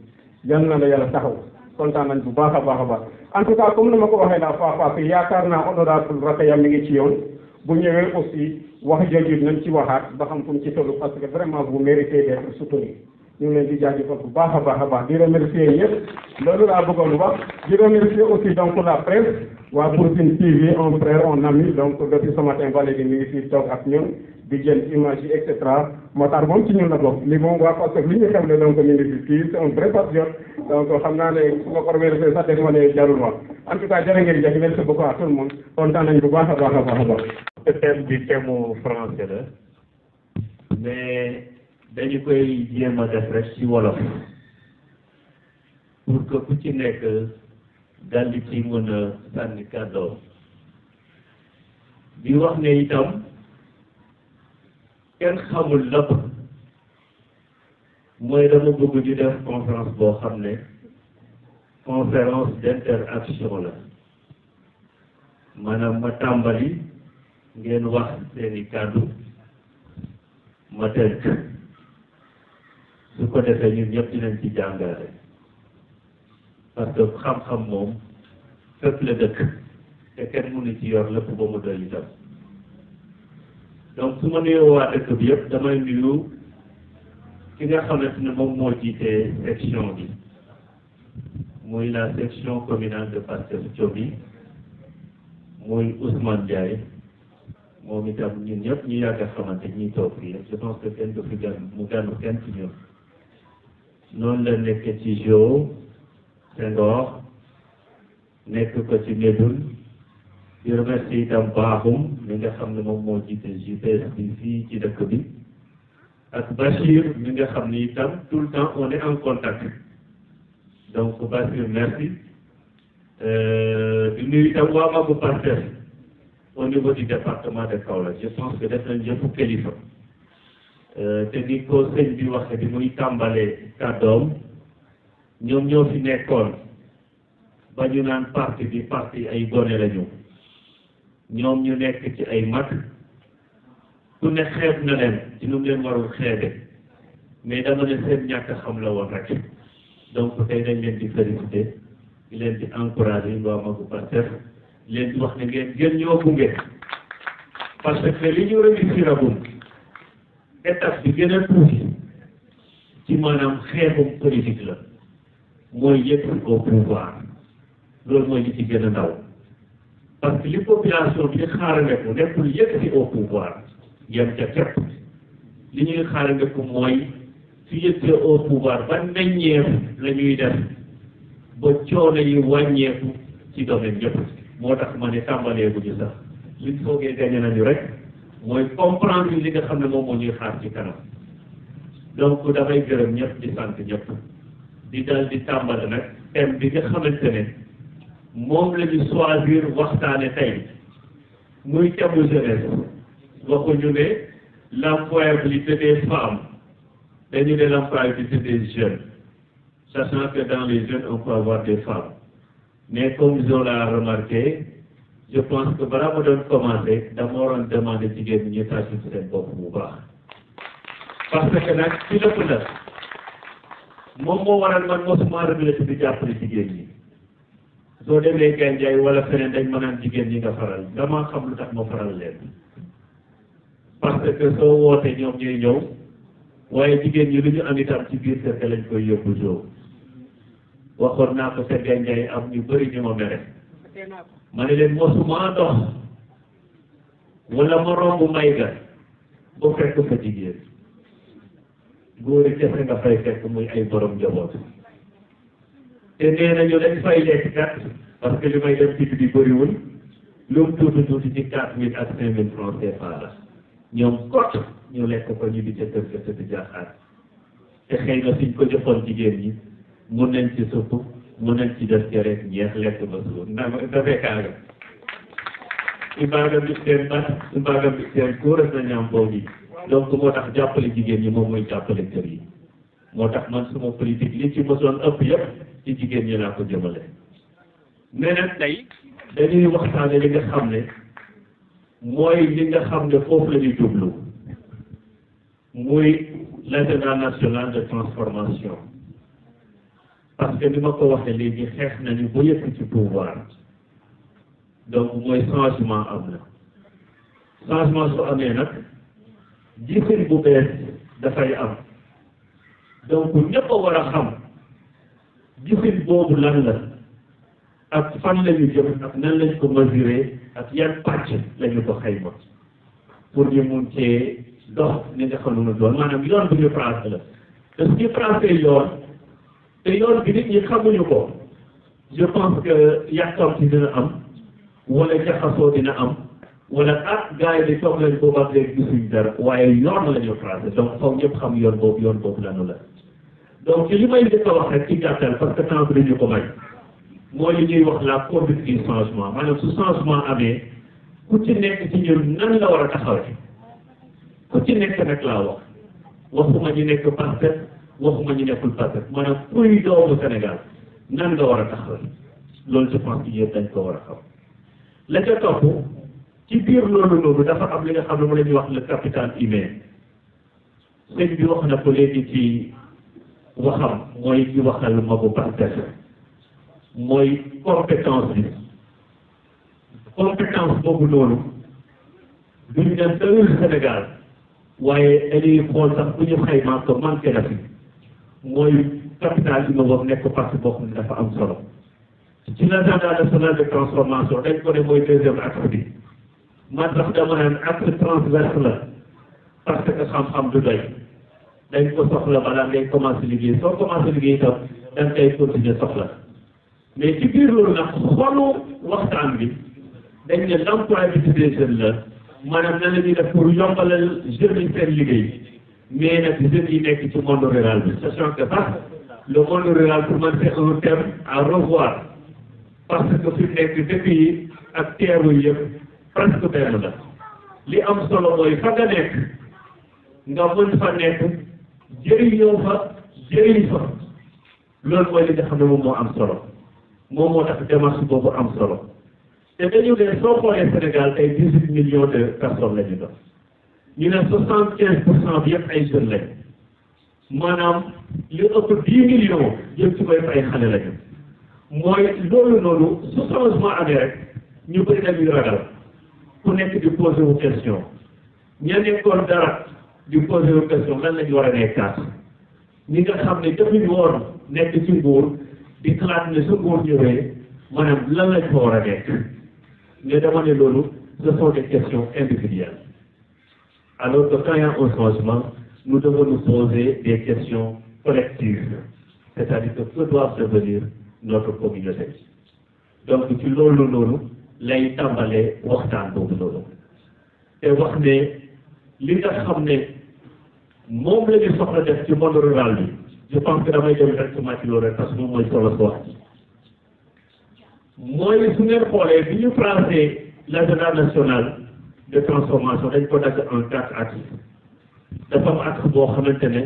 yal na la yàlla taxaw kontaan nañ bu baax a baax a baax en tout cas comme ni ma ko waxee la fois passée yaakaar naa honorable Rakaya mi ngi ci yoon bu ñëwee aussi wax jooju nañ ci waxaat ba xam fu mu ci tollu parce que vraiment vous méritez d'être soutenu ñu ngi leen di jaajëfal bu baax a baax a baax di remercier ñëpp loolu laa bëggoon wax di remercier aussi donc la presse waa Boursin TV un frère un ami donc depuis ce matin ba léegi mi ngi fii toog ak ñun di jël image yi et cetera Matar moom ci ñun la bokk li moom waa parce que li ñu xewle donc mi ngi fi kii c'est un vrai patriote donc xam naa ne su ma ko remercier sax def ma ne jarul wax en tout cas jërë ngeen jëf merci beaucoup à tout le monde kontaan nañ bu baax a baax a baax a baax. thème bi thème français la mais dañu koy jéem a def rek ci wolof pour que ku ci nekk dal di ci mën a sànni kàddoo di wax ne itam kenn xamul lépp mooy dama bëgg ñu def conférence boo xam ne conférence d'interaction la maanaam ma tàmbali ngeen wax seeni kàddu ma tënk su ko defee ñun ñëpp dinañ ci jàngale parce que xam-xam moom fépp la dëkk te kenn mënu ci yor lépp ba mu doy itam donc su ma nuyoo waa dëkk bi yëpp damay nuyu ki nga xamante ne moom moo jiite section bi muy la section communale de Pastef Thiobi muy Ousmane Ndiaye moom itam ñun ñëpp ñu yàgg a xamante ñuy toog fii je pense que kenn du fi gan mu gànnu kenn ci ñun noonu la nekk ci Jo Senghor nekk ko ci Médoune di remercier itam Bakhoum mi nga xam ne moom moo jiite JPS bi fii ci dëkk bi ak Bachir mi nga xam ni itam tout le temps on est en contact donc Bachir merci di nuyu itam waa Magu Pastef au niveau du département de Kaolack je pense que def nañ yëpp kilifa te ni ko sëñ bi waxee di muy tàmbalee kàddoom ñoom ñoo fi nekkoon ba ñu naan parti bi parti ay gone lañu ñoom ñu nekk ci ay mag ku ne xeeb na leen ci nu mu leen warul xeebe mais dama ne seen ñàkk xam la woon rek donc tey dañ leen di féliciter di leen di encourager waa Magu Pastef leen di wax ne ngeen ñoo gunge parce que li ñu réussir agum étape bi gën a tuuti ci maanaam xeexum politique la mooy yëg au pouvoir loolu mooy li ci gën a ndaw parce que li population bi xaarandeku nekkul yëg au pouvoir yem ca képp li ñuy xaarandeku mooy fi yëg au pouvoir ba meññeef la ñuy def ba coono yi wàññeeku ci domaine yëpp moo tax ma ne tàmbalee bu ñu sax liñ foogee gañe nañu rek mooy comprendre li nga xam ne moom moo ñuy xaar ci kanam donc damay gërëm ñëpp di sant ñëpp di dal di tàmbale nag thème bi nga xamante ne moom la ñu choisir waxtaane tey muy thème jeunesse waxuñu ne l'employabilité des femmes dañu ne l'employabilité des jeunes sachant que dans les jeunes on peut avoir des femmes mais comme ils l'a remarqué je pense que balaa ma doon commencer dama waroon demander jigéen ñi ñu tàcc ci seen bopp bu baax parce que nag ci lépp la moom moo waral man mosuma regretté di jàppale jigéen ñi soo demee Gandiaye wala feneen dañ ma naan jigéen ñi nga faral damaa xam lu tax ma faral leen parce que soo wootee ñoom ñooy ñëw waaye jigéen ñi lu ñu am itam ci biir kër ga lañ koy yóbbu joo waxoon naa ko sa Gandiaye am ñu bëri ñu ma mere ma ne leen mosuma dox wala ma romb may ga ba fekk fa jigéen góori kese nga fay fekk muy ay borom njaboot te nee nañu dañ fay lekk kat parce que li may dem ci bi bëriwul lu mu tuuti tuuti ci 4000 ak 5000 francs CFA la ñoom kot ñu lekk ko ñu di ca kër ga di jaaxaat te xëy na suñ ko joxoon jigéen ñi mun nañ ci supp mun nañ ci def cere ñeex lekk ba suur dafay kaaga imbaga bi seen bat imbaga bi seen kuuras na ñaam boobu yi donc moo tax jàppale jigéen ñi moom mooy jàppale kër yi moo tax man suma politique li ci mosoon ëpp yëpp ci jigéen ñi laa ko jëmale mais nag tey dañuy waxtaane li nga xam ne mooy li nga xam ne foofu la ñuy jublu muy l'agenda national de transformation parce que ni ma ko waxee léegi xeex nañu ba yëpp ci pouvoir donc mooy changement am na changement su amee nag gisin bu bees dafay am donc ñëpp a war a xam gisin boobu lan la ak fan la ñu jëm ak nan lañ ko mesurer ak yan pàcc la ñu ko xayma pour ñu mun cee dox ni nga xam ne doon maanaam yoon bu ñu tracé la te su ñu tracé yoon te yoon bi nit ñi xamuñu ko je pense que yàkkamti dina am wala jaxasoo dina am wala gars yi di toog leen boobu ak léegi gisuñ dara waaye yoon la ñu tracé donc foog ñëpp xam yoon boobu lanu la donc li may njëkk a wax rek ci gàttal parce que temps bi dañu ko may mooy li ñuy wax la conduite du changement maanaam su changement amee ku ci nekk ci ñun nan la war a taxawee ku ci nekk nag laa waxuma ñu nekk Pastef waxuma ñu nekkul Pastef maanaam kuy doomu Sénégal nan nga war a taxawal loolu je pense que yëpp dañ ko war a xam la ca topp ci biir loolu noonu dafa am li nga xam ne mu la ñuy wax le capital humain sëñ bi wax na ko léegi ci waxam mooy ci waxal magu Pastef mooy compétence bi compétence boobu noonu duñu dem tëral Sénégal waaye dañuy xool sax bu ñu xaymaa ko manqué na fi mooy capital humain boobu nekk partie boo xam ne dafa am solo ci l'agenda national de transformation dañ ko ne mooy deuxième axe bi man sax dama naan axe transverse la parce que xam-xam du doy dañ ko soxla balaa ngay commencé liggéey soo commencé liggéey itam da nga koy continuer soxla mais ci biir loolu nag xolu waxtaan bi dañ ne l'employabilité des jeunes la maanaam nan la ñuy def pour yombalal jeunes yi seen liggéey mais nag jeunes yi nekk ci monde rural bi sachant que sax le monde rural pour man c'est un thème à revoir parce que fi nekk dëkk yi ak teeru yi yëpp presque benn la li am solo mooy fa nga nekk nga mën fa nekk jëriñoo fa jëriñ fa loolu mooy li nga xam ne moom moo am solo moom moo tax démarche boobu am solo te dañu ne soo xoolee Sénégal tey 18 millions de personnes la ñu doon ñu ne 75% bi yëpp ay jeunes lañ maanaam li ëpp 10 millions yëpp ci koy ay xale lañu mooy loolu noonu su changement amee rek ñu bëri dañuy ragal ku nekk di posé wu question ña nekkoon dara di posé wu question lan la ñu war a nekkaat ñi nga xam ne defuñu woon nekk ci nguur di xalaat ne su nguur ñëwee maanaam lan lañ fa war a nekk mais dama ne loolu ce sont des questions individuelles alors que quand il y a un changement nous devons nous poser des questions collectives c'est-à-dire que doivent devenir notre communauté donc ci loolu noonu lay tàmbalee waxtaan boobu noonu te wax ne li nga xam ne moom la ñu soxla def ci monde rural bi je pense que damay dem directement ci loolu rek parce que moom mooy solo si wax mooy su ngeen xoolee bi ñu placé l'agenda national de transformation dañ ko dagg en 4 axes dafa am axe boo xamante ne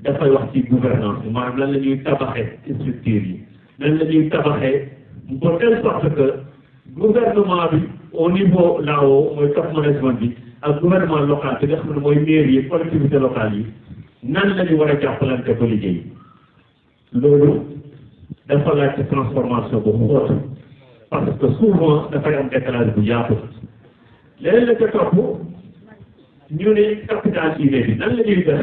dafay wax ci gouvernance bi maanaam lan la ñuy tabaxee structure yi nan la ñuy tabaxee de telle sorte que gouvernement bi au niveau là-haut mooy top management bi ak gouvernement local bi nga xam ne mooy mairie yi collectivité locale yi nan la ñu war a jàppalante ba liggéey loolu dafa laaj ci transformation bu xóot parce que souvent dafay am décalage bu yaatu leneen la ca topp ñu ne capital humain bi nan la ñuy def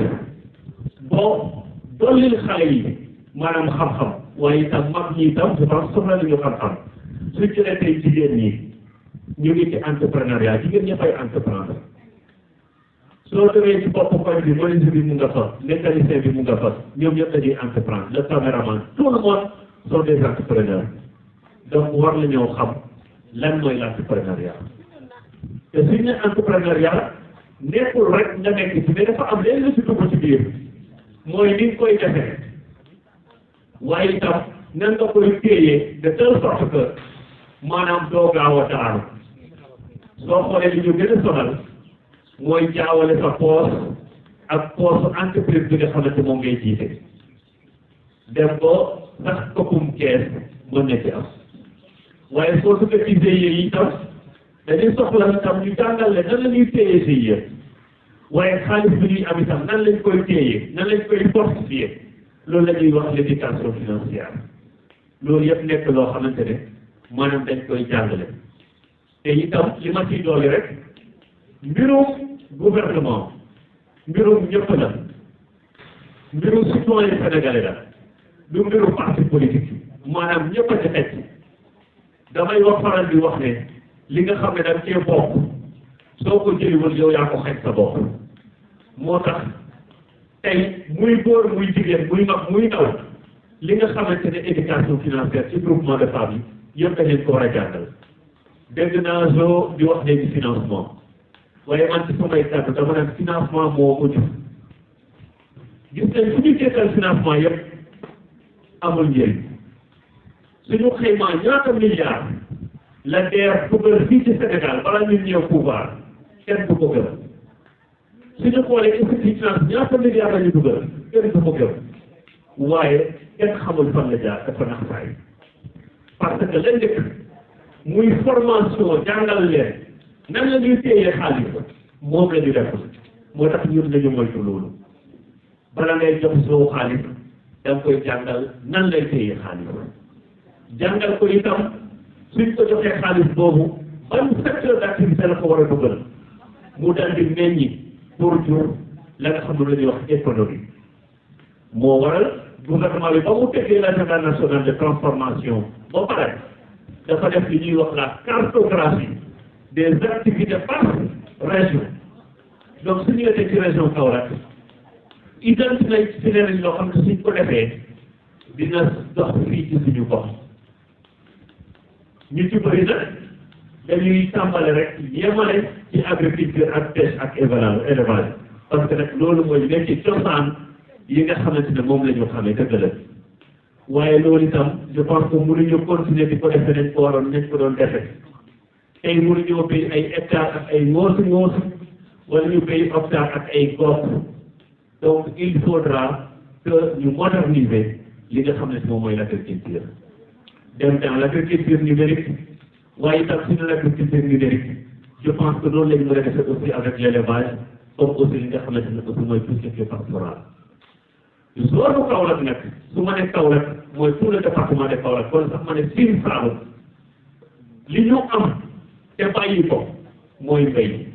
boo dollil xale yi maanaam xam-xam waaye itam mag ñi itam je pense soxla nañu xam-xam suñ jëlee tey jigéen ñi ñu ngi ci entrepreneuriat jigéen ñi fay entreprendre soo demee ci bopp koñ bi menuisier bi mu nga fa mécanicien bi mu nga fa ñoom ñëpp dañuy entreprendre le caméraman tout le monde sont des entrepreneurs donc war la ñoo xam lan mooy l'entrepreneuriat te suñ ne entrepreneuriat nekkul rek nga nekk ci mais dafa am léegi la ci dugg ci biir mooy ni nga koy defee waaye itam nan nga koy téye de telle sorte que maanaam doo gaaw a daanu soo xoolee li ñu gën a sonal mooy jaawale sa poos ak poosu entreprise bi nga xamante moom ngay jiite dem ba sax koppum kees mën na ci am waaye soo su ko ci GIE yi itam dañuy soxla itam ñu jàngal leen nan la ñuy téye GIE waaye xaalis bi ñuy am itam nan lañ koy téye nan lañ koy fortifier loolu la ñuy wax l'éducation financière loolu yëpp nekk loo xamante ne maanaam dañ koy jàngale te itam li ma ciy doole rek mbirum gouvernement mbirum ñëpp la mbirum citoyen sénégalais la du mbirum parti politique maanaam ñëpp a ci xecc damay wax faral di wax ne li nga xam ne dañ cee bokk soo ko jëliwul yow yaa ko xecc sa bopp moo tax tey muy góor muy jigéen muy mag muy ndaw li nga xamante ne éducation financière ci groupement de femmes yi yëpp dañ leen ko war a jàngal dégg naa zo di wax léegi financement waaye man ci samay kàddu dama naan financement moo mujj gis nañ fu ñu jeexal financement yëpp amul njëriñ suñu xaymaa ñaata milliards la DER dugal fii ci Sénégal balaa ñun ñëw pouvoir kenn du ko gëm suñu xoolee institut finance ñaata milliards la ñu dugal kenn du ko gëm waaye kenn xamul fan la jaar dafa nax saay parce que la njëkk muy formation jàngal leen nan la ñuy téye xaalis moom la ñu def moo tax ñun dañu moytu loolu bala ngay jox soo xaalis da nga koy jàngal nan lay téye xaalis jàngal ko itam suñ ko joxee xaalis boobu ban secteur d'activité la ko war a dugal mu dal di meññi pour jur la nga xam ne la ñuy wax économie moo waral gouvernement bi ba mu tegee l'agenda national de transformation ba pare dafa def li ñuy wax la cartographie des activités par région donc su ñu yotee ci région Kaolack identifié nañ loo xam ne suñ ko defee dina dox fii ci suñu gox ñu ci bëri nag dañuy tàmbale rek yemale ci agriculture ak pêche ak élevage parce que nag loolu mooy nekk ci cosaan yi nga xamante ne moom la ñu xamee dëgg la waaye loolu itam je pense que mënuñu continuer di ko defee nañ ko waroon nañ ko doon defee tey mënuñoo béy ay hectares ak ay ngoosu wala ñu béy hectare ak ay gox donc il faudra que ñu moderniser li nga xam ne moom mooy l'agriculture dem dans l'agriculture numérique waaye itam suñu l'agriculture numérique je pense que loolu la ñu mën a defee aussi avec l'élevage comme aussi li nga xamante ne aussi mooy tout ce qui est pastoral loolu Kaolack nag su ma nee Kaolack mooy tout le département de Kaolack kon sax ma ne Sine Saloum li ñu am te bàyyi ko mooy mbéy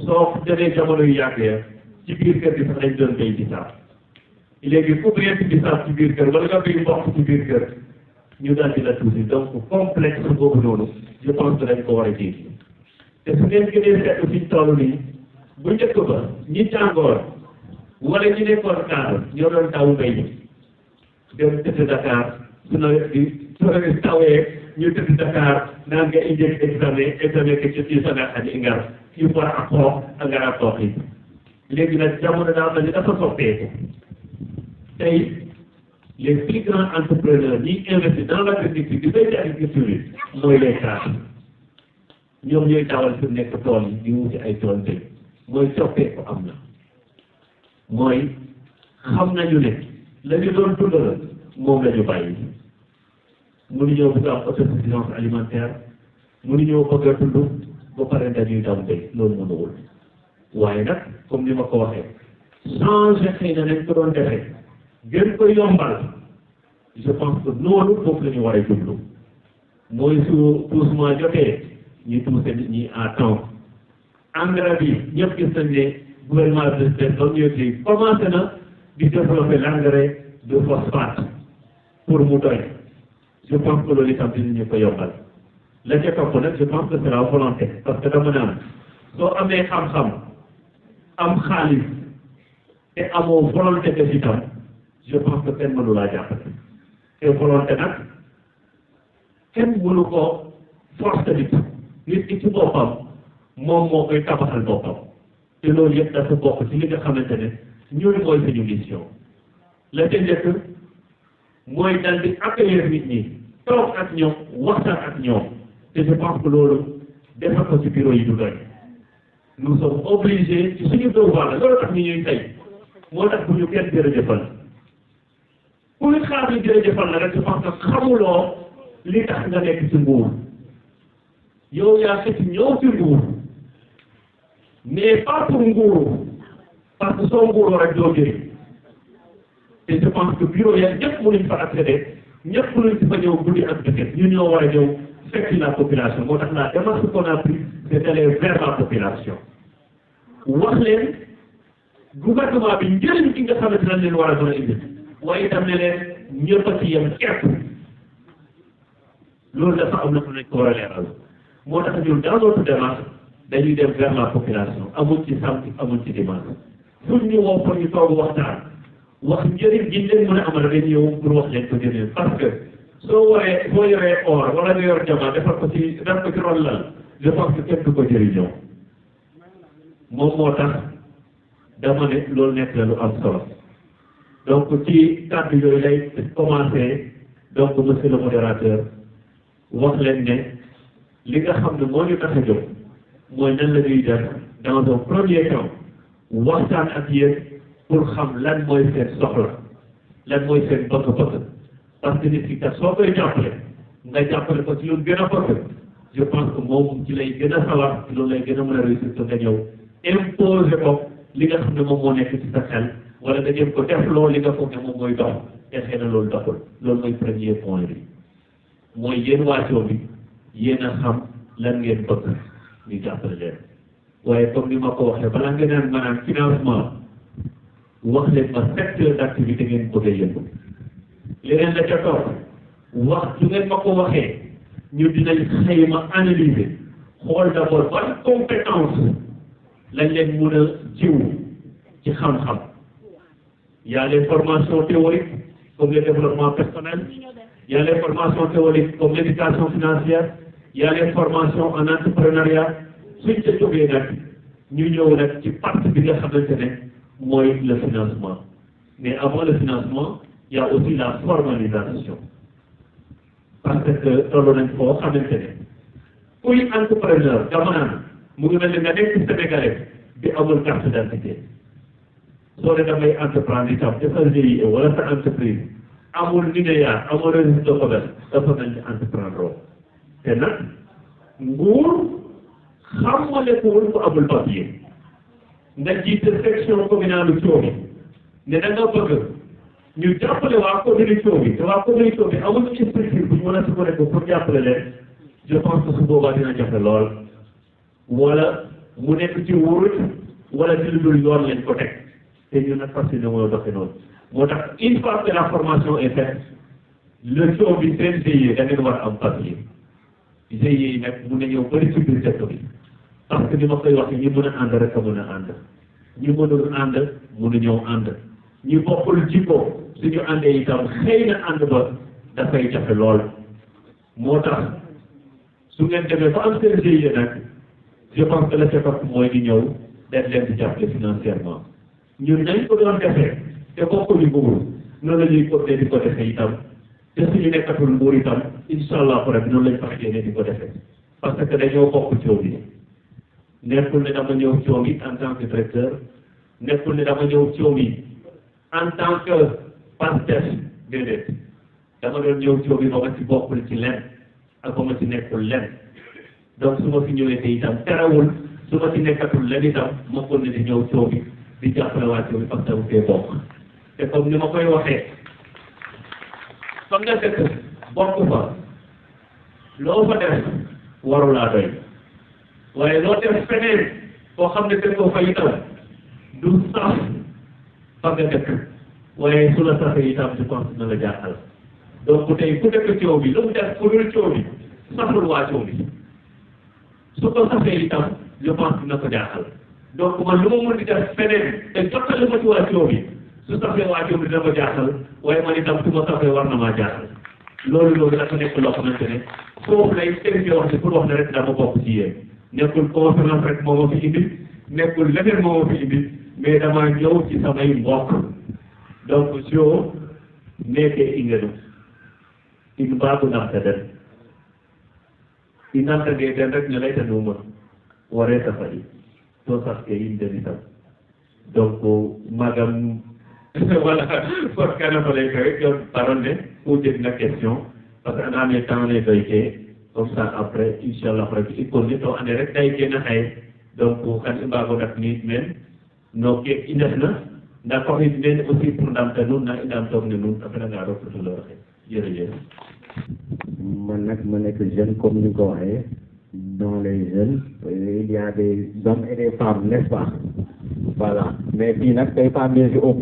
soo jëlee jamono yu yàgg ya ci biir kër gi sax dañ doon béy bisaab léegi ku béyee bisaab ci biir kër wala nga béy mboq ci biir kër ñu daal di la tuuti donc complexe boobu noonu je pense que dañ ko war a jiitu te su ngeen gënee seetlu fi ñu toll nii bu njëkk ba ñi jàngoor wala ñi nekkoon Kaar ñoo doon taw mbéy mi dem tëdd Dakar su nawet bi su nawet tawee ñu tëdd Dakar naan nga indi examen que ci sa nga andi ngar yu war a xoox a ngar a xoox yi léegi nag jamono daa mel ni dafa soppeeku tey les plus grands entrepreneurs ñi investir dans l'agriculture di béy ci agriculture yi mooy les Kaar ñoom ñooy dawal fi nekk tool yi di wuti ay tool mbéy mooy soppeeku am na mooy xam nañu ne la ñu doon dundal moom la ñu bàyyi mënuñoo bëgg a am autosuffisance alimentaire mënuñoo bëgg a dund ba pare dañuy daw béy loolu mënuwul waaye nag comme ni ma ko waxee changé xëy na nañ ko doon defee gën ko yombal je pense que noonu foofu la ñu war a jublu mooy su doucement jotee ñu tuuse nit ñi à temps engrais bi ñëpp gis nañ ne gouvernement de l'Union commencé na di développer l'engrais de phosphate pour mu doy je pense que loolu itam dinañu ko yombal la ca topp nag je pense que c'est la volonté parce que dama naan soo amee xam-xam am xaalis te amoo volonté def itam je pense que kenn mënu laa jàppale te volonté nag kenn mënu ko force nit ki ci boppam moom moo koy tabaxal boppam te loolu yëpp dafa bokk ci li nga xamante ne ñun mooy suñu mission la ca njëkk mooy dal di accueillir nit ñi toog ak ñoom waxtaan ak ñoom te je pense que loolu defal ko ci bureau yi du doy nous sommes obligés ci suñu devoir la loolu tax ñu ñuy tey moo tax bu ñu kenn jërëjëfal kuy xaar ñu jërëjëfal la rek je pense que xamuloo li tax nga nekk ci nguur yow yaa xëcc ñëw ci nguur mais pas pour nguuru parce que soo nguuroo rek doo jëriñ te je pense que bureau ya ñëpp mënuñ fa accéder ñëpp mënuñ fa ñëw guddi ak bëccëg ñun ñoo war a ñëw fekk la population moo tax la démarche qu'on a pris c'est d'aller vers la population wax leen gouvernement bi njëriñ gi nga xamante ne leen war a mën a indi waaye itam ne leen ñëpp a ci yem képp loolu dafa am na fu nekk ko war a leeral moo tax ñun dans notre démarche dañuy dem vers la population amul ci samedi amul ci dimanche suñ ñu woo pour ñu toog waxtaan wax njëriñ gi leen mën a amal dañuy ñëw pour wax leen ko jëriñ parce que soo yoree or wala nga yor jamono defar ko ci def ko ci ron lal je pense que kenn du ko jëriñoo moom moo tax dama ne loolu nekk la lu am solo donc ci kàddu yooyu lay commencé donc monsieur le modérateur wax leen ne li nga xam ne moo ñu tax a jóg mooy nan la ñuy def dans un premier temps waxtaan ak yéen pour xam lan mooy seen soxla lan mooy seen bëgg-bëgg parce que nit ki kat soo koy jàppale nga jàppale ko ci lu gën a bëgg je pense que moom ci lay gën a sawar ci loolu lay gën a mën a réussir te nga ñëw imposer ko li nga xam ne moom moo nekk ci sa xel wala nga jëm ko def loolu li nga foog ne moom mooy dox te xëy na loolu doxul loolu mooy premier point bi mooy yéen waacoo bi yéen a xam lan ngeen bëgg ñu jàppale leen waaye comme ni ma ko waxee balaa ngeen naan maanaam financement wax leen ma secteur d'activité ngeen bëgg a yëngu leneen la ca topp wax su ngeen ma ko waxee ñu dinañ xayma analyser xool d'abord ban compétence lañ leen mun a jiw ci xam-xam y a les formations théoriques comme le développement personnel y a les formations théoriques comme l'éducation financière y a les formations en entrepreneuriat suñ ca jógee nag ñu ñëw nag ci partie bi nga xamante ne mooy le financement mais avant le financement il y a aussi la formalisation parce que toll nañ foo xamante ne kuy entrepreneur dama naan mu ngi mel ni nga nekk Sénégalais bi amul carte d'identité soo ne damay entreprendre itam defal GIE wala sa entreprise amul NINEA amul registre de commerce dafa mel ni entreprendre te nag nguur xamalekuwul ku amul papier nga jiite section communale Thiomby ne da nga bëgg ñu jàppale waa commune Thiomby te waa commune Thiomby amul structure bu ñu mën a sukkandiku pour jàppale leen je pense que su boobaa dina jafe lool wala mu nekk ci wóorut wala ci lu dul yoon lañ ko teg te ñu nag fas yéene moo doxee noonu moo tax une fois que la formation est faite le Thiomby seen GIE da ngeen war a am papier GIE yi nag mun na ñëw bëri ci biir secteur bi parce que ni ma koy wax ñi mën a ànd rek a mën a ànd ñi mënul ànd mënu ñëw ànd ñi bokkul jikko suñu àndee itam xëy na ànd ba dafay jafe lool moo tax su ngeen demee ba am seen GIE nag je pense que le fait mooy di ñëw dañ leen di jàppale financièrement ñun nañ ko doon defee te bokkuñu nguur noonu la ñuy côté di ko defee itam te suñu nekkatul nguur itam incha allah rek noonu lañ fas yéene di ko defee parce que dañoo bokk Thiomby nekkul ne dama ñëw Thiomby en tant que directeur nekkul ne dama ñëw Thiomby en tant que pasteur déedéet dama doon ñëw Thiomby ba ma ci bokkul ci lenn ak ba ma ci nekkul lenn donc su ma fi ñëwee te itam terewul su ma ci nekkatul lenn itam ma kon ne di ñëw Thiomby di jàppale waa Thiomby parce que dama fee bokk te comme ni ma koy waxee fa nga dëkk bokk fa loo fa def warulaa doy waaye loo def feneen koo xam ne dëkkoo fa itam du sax fa nga dëkk waaye su la safee itam je pense na la jaaxal donc tey ku dëkk Thiomby lu mu def ku dul Thiomby saxul waa Thiomby su ko safee itam je pense dina ko jaaxal donc man lu ma mën di def feneen te jottali ma ci waa Thiomby su safee waa Thiomby dina ko jaaxal waaye man itam su ma safee war na maa jaaxal loolu dafa nekk loo xamante ne foofu lay tënkee wax ne pour wax ne rek dama bokk ci yéen nekkul conférence rek moo ma fi indi nekkul leneen moo ma fi indi mais damaa ñëw ci samay mbokk donc jo nekkee ingenu in mbaagu naxta den i naxtagee den rek ne laytanuma waree ta faɗi to sax ke in den itam donc magam voilà kon kana fa lay rek yow parole ne pour jeg na question parce que anaame temps lay doykee comme ça après inchallah rek i konne to ande rek day kene xaye donc kan i mbaago dak niit meen no ke i ndefna nda koxit meen aussi pour ndamta nuun na i ndamtoog ne nuun a fela nga roog tutuloor xe jërëjëf man nag ma nekk jeune comme ni ko waxee dans les jeunes il y a des hommes et des femmes n'est-ce pas voilà mais fii nag tey femmes yi fi ëpp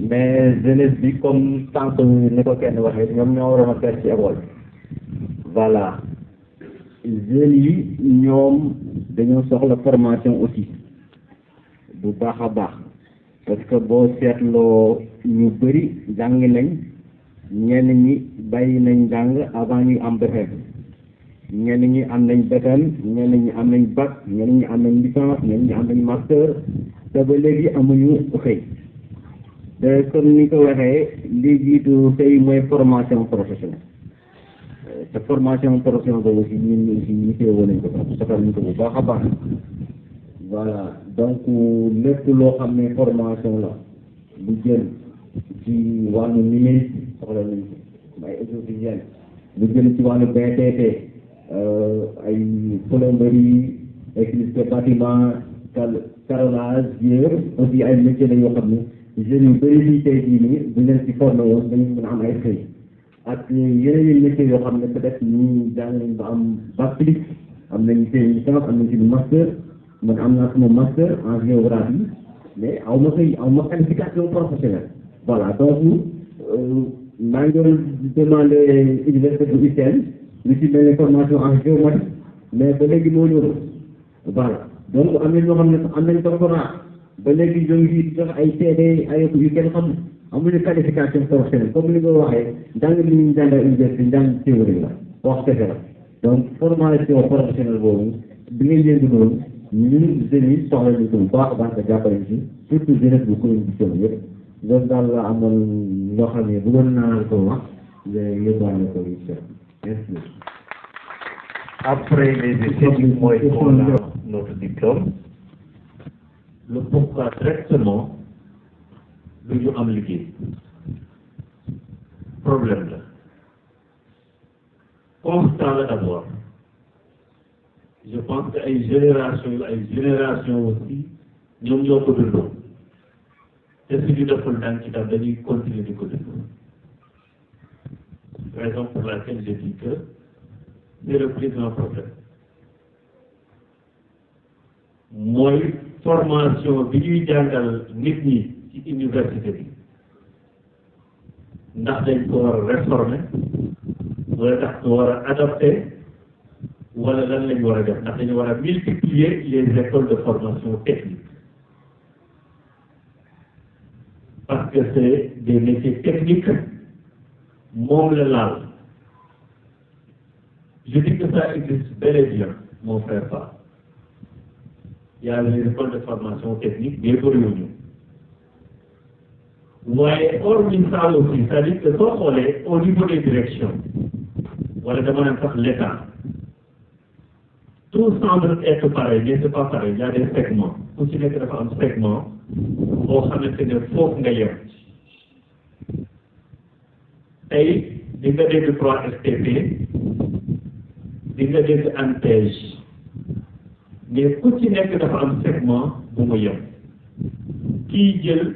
mais jeunesse bi comme tant que ni ko kenn waxee ñoom ñoo waroon a faire ci école voilà jeunes yi ñoom dañoo soxla formation aussi bu baax a baax parce que boo seetloo ñu bëri jàng nañ ñenn ñi bàyyi nañ jàng avant ñuy am BFEM ñenn ñi am nañ BFEM ñenn ñi am nañ bac ñenn ñi am nañ licence ñenn ñi am nañ master te ba léegi amuñu xëy te comme ni ko waxee li jiitu tey mooy formation professionnelle te formation professionnelle boobu aussi ñun ñi aussi ñu teewoo nañ ko soxal nañ ko bu baax a baax voilà donc lépp loo xam ne formation la bu jël ci wàllu numérique soxla nañ ko ay auxiliaires lu jëm ci wàllu BTP ay plomberie électricité bâtiment carrelage yooyu aussi ay métiers la yoo xam ne jeunes yu bëri fii tey jii nii bu leen ci formé woon dañu mën a am ay xëy ak yeneen métiers yoo xam ne peut-être ñu jàng nañ ba am bac plus am nañ seen licence am nañ ci master man am naa sama master en géographie mais aw ma xëy aw ma qualification professionnelle voilà donc maa ngi doon demandé université bu UCL lu ci mel ne formation en géomatique mais ba léegi moo ñëw voilà donc am na ñoo xam ne am nañ doctorat ba léegi ñoo ngi jox ay CD ay yu kenn xam amuñu qualification professionnelle comme li nga waxee njàng li ñu jàngal université njàng théorie la wax kese la donc formation professionnelle boobu bi ngay yëngu noonu ñun jeunes yi soxla nañ ko bu baax a baax nga jàppale ci surtout jeunesse bu commune bi yëpp loolu daal la amoon loo xam ne bëggoon naa ko wax yóbbaale ko incha allah merci. Après les essais du mois qu'on a notre diplôme, le pourquoi directement lu ñu am liggéey problème la constant la d'abord je pense que ay génération aussi ñoom ñoo ko dundoo te suñu deful daan ci tam dañuy continuer di ko dund raison pour laquelle je dis que c'est le plus grand problème mooy formation bi ñuy jàngal nit ñi ci université bi ndax dañ ko war a réformer wala ndax ko war a adapter wala lan lañ war a def ndax dañu war a multiplier les écoles de formation technique parce que c'est des métiers techniques moom la laal. Je dis que ça existe bel et bien, mon frère pas. Il y a les écoles de formation technique, bien pour nous. Ouais, hormis ça aussi, c'est-à-dire que quand on est au niveau des directions, voilà, demande par l'État. Tout semble être pareil, mais c'est pas pareil. Il y a des segments. Aussi, il y a un segment, on sait que c'est des faux gagnants. Et, il y a des 3 STP, di nga dégg ANPEJ mais ku ci nekk dafa am segment bu mu yem kii jël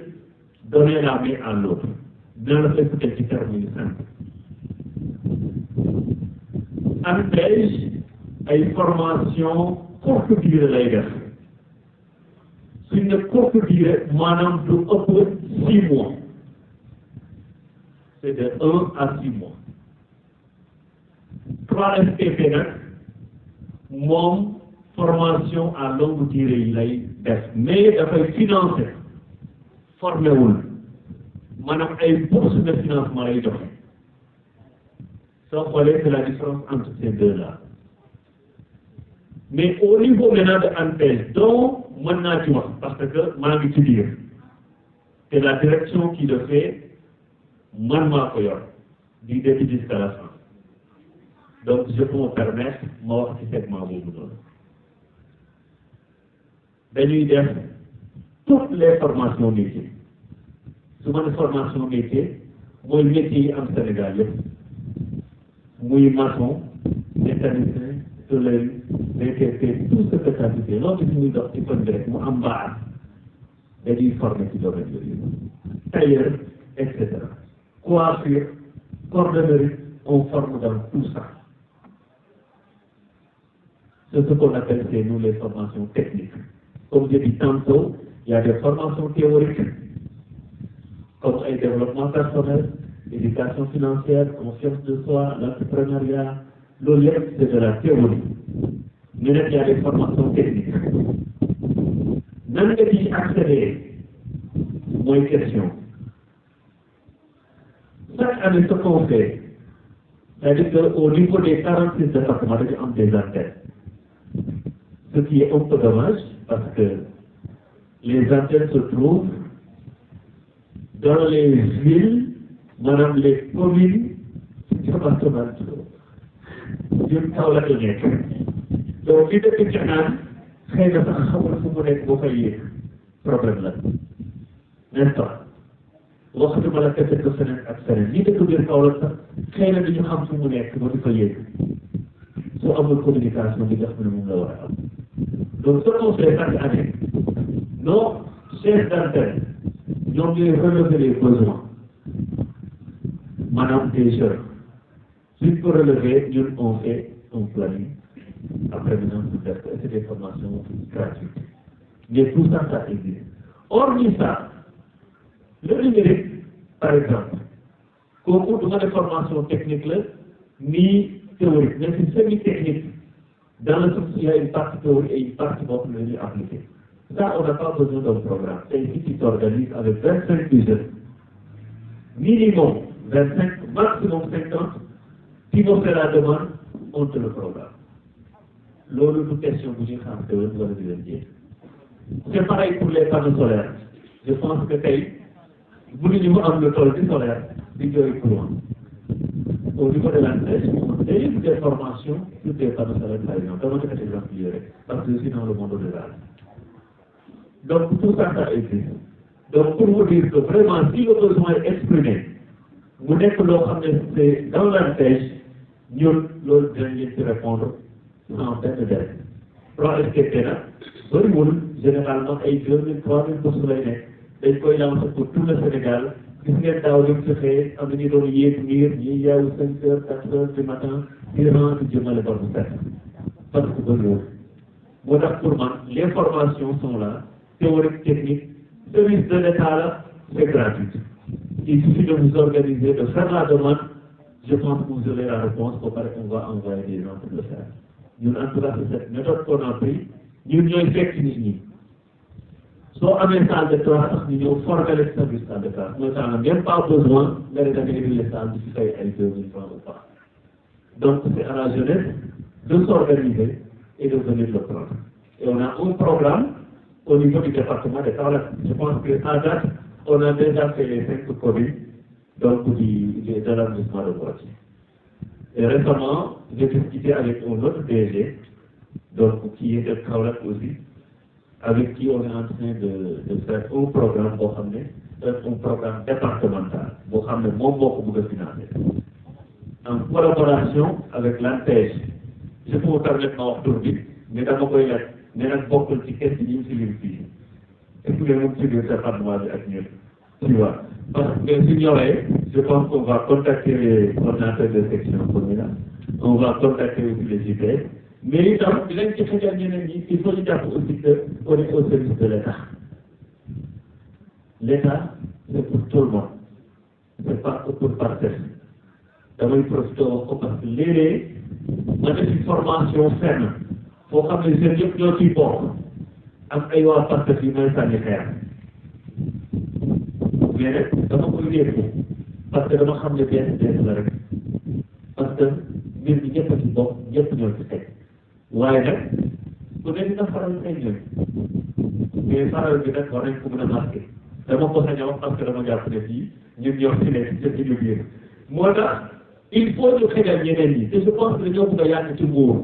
donner la main à l'autre dina la fekk ci terme yu simple ANPEJ ay formation courte durée lay def suñ ne courte durée maanaam du ëpp 6 mois c'est de 1 à 6 mois 3 STP nag moom formation à longue durée yi lay def mais dafay financer formé wul maanaam ay bourse de financement lay joxe soo xoolee c'est la différence entre ces deux là mais au niveau maintenant de ANPEJ dont mën naa ci wax parce que maa ngi ci biir c'est la direction qui le fait man maa ko yor du début jusqu'à la fin. Donc, je peux me permettre, moi, ce segment boobu noonu dañuy def toutes les formations métiers su ma ne formation métier mooy métier yi am Sénégal yëpp muy maçon mécanicien soudeur BTP tout ce que ça veut dire loolu muy dox ci kon bi rek mu am mbaar dañuy former ci domaine yooyu tailleur et cetera coiffure cordonnerie on forme dans tout ça. C'est ce qu'on appelle chez nous les formations techniques. Comme je dis tantôt, il y a des formations théoriques, comme le développement personnel, l'éducation financière, conscience de soi, l'entrepreneuriat, l'OLEP, c'est de la théorie. Mais il y a des formations techniques. Même que accélérer, moins question. Chaque année, ce qu'on fait, c'est-à-dire qu'au niveau des 46 départements, il y a des antennes. Ce qui est un peu dommage parce que les antennes se trouvent dans les villes, dans les communes départementales. Ñun kaw la ko nekk donc li dëkk ci naan xëy na sax xamul fu mu nekk boo koy yéeg problème la n'est-ce pas waxtuma la kese ko feneen ak feneen ñi dëkk biir Kaolack sax xëy na dañu xam fu mu nekk ba di fa yéeg soo amul communication bi nga xam ne moom la war a am donc ce qu'on fait chaque année nos chefs d'antenne ñoom ñooy relever les besoins maanaam des jeunes suñ ko relever ñun on fait un planning après maintenant pour def ko c'est des formations gratuites mais tout ça ça existe hormis ça le numérique par exemple kooku du nga def formation technique la ni théorique mais c'est semi-technique dans le sens il y a une partie théorique et une partie boo xam ne dañuy appliquer ça on n'a pas besoin d'un programme c'est ici qui s'organise avec 25 jeunes minimum 25 maximum 50 qui vont faire la demande on te le programme loolu du question bu ñuy xam théorie wala di leen jéem c'est pareil pour les panneaux solaires je pense que tey mënuñu mu am le tool di solaire di jooy courant au niveau de l'ANPEJ day des formations sur des panneaux solaires par exemple dama joxe exemple yi rek parce que je suis dans le monde rural donc tout ça ça existe donc pour vous dire que vraiment si le besoin est exprimé mu nekk loo xam ne c'est dans l'ANPEJ ñun loolu dinañ leen ci répondre sans benn délai plan STT nag bëriwul généralement ay 2000 3000 postes lay nekk dañ koy lancer pour tout le Sénégal gis ngeen daaw li mu fi xëyee am na ñu doon yéeg miir ñi yeewu 5 heures 4 heures du matin di rendre jëmale bor bu set parce que bëriwul moo tax pour man les formations sont là théorique technique service de l'État là c'est gratuit il suffit de vous organiser de faire la demande je pense que vous aurez la réponse au pare on va envoyer des gens pour le faire ñun en tout cas c'est cette méthode qu'on a pris ñun ñooy fekk nit ñi soo amee salle de classe sax ñu ñëw former leen sa biir salle de classe mooy tax na même pas besoin nga ne da nga indi les salles di ci fay ay 2000 francs ou pas donc c'est à la jeunesse de s'organiser et de venir le prendre et on a un programme au niveau du département de Kaolack je pense que à date on a déjà fait les 5 communes donc de l'arrondissement de Boaty et récemment j'ai discuté avec un autre DG donc qui est de Kaolack aussi avec qui on est en train de faire un programme boo xam ne un programme départemental boo xam ne moom moo ko bëgg a financer en collaboration avec l'ANPEJ je peux me permettre ma wax tur bi mais dama koy laaj ne nag bokkul ci kees yi ñu ci lim fii est-ce que moom ci biir département bi ak ñun tu vois parce que su ñoree je pense qu'on va contacter les coordinateurs de section communale on va contacter aussi les JPS mais itam dinañ ci xëjal ñeneen ñi il faut ñu jàpp aussi que on est au service de l'État l'État c'est pour tout le monde c'est pas pour parcelle damay profité wax ko parce que léeg-léeg ma def ci formation fenn foo xam ne jeunes yëpp ñoo ciy bokk am ay waa parcelle yi mooy sànni xeer mais nag dama koy yëngu parce que dama xam ne benn la rek parce que mbir mi ñëpp a ci bokk ñëpp ñoo ci teg waaye nag ku ne dina faral ay ñoom mais faral bi nag war nañ ko mën a marqué dama ko sañ a wax parce que dama jàpp ne fii ñun ñoo fi nekk ci suñu biir moo tax il faut ñu xëjal ñeneen ñi te je pense que ñoo bëgg a yàgg ci nguur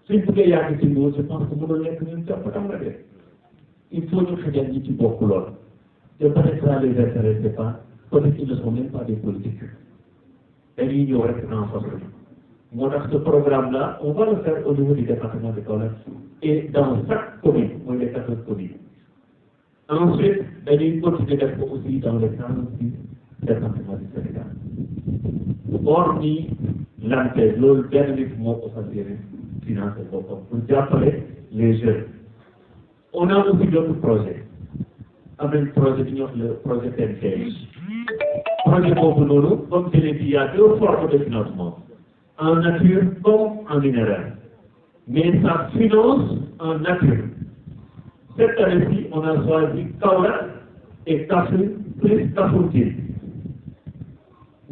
suñ bëggee yàgg ci nguur je pense que mënul nekk ñun jàpp tam la def il faut ñu xëjal ñi ci bokk lool te peut-être ça les intéresse pas peut-être ils ne sont même pas des politiques dañuy ñëw rek renforcer moo tax ce programme là on va le faire au niveau du département de Kaolack et dans chaque commune mooy les 14 communes ensuite dañuy continuer def ko aussi dans les 46 départements du Sénégal hormis l'ANPEJ loolu benn nit moo ko fas yéene financer boppam pour jàppale les jeunes on a aussi d'autres projets am nañ projet bi ñuy wax le projet TNT projet boobu noonu comme je l'ai dit il y a 2 formes de financement en nature comme en minéral mais ça finance en nature cette année-ci on a choisi Kaolack et Kaffrine plus Kafountine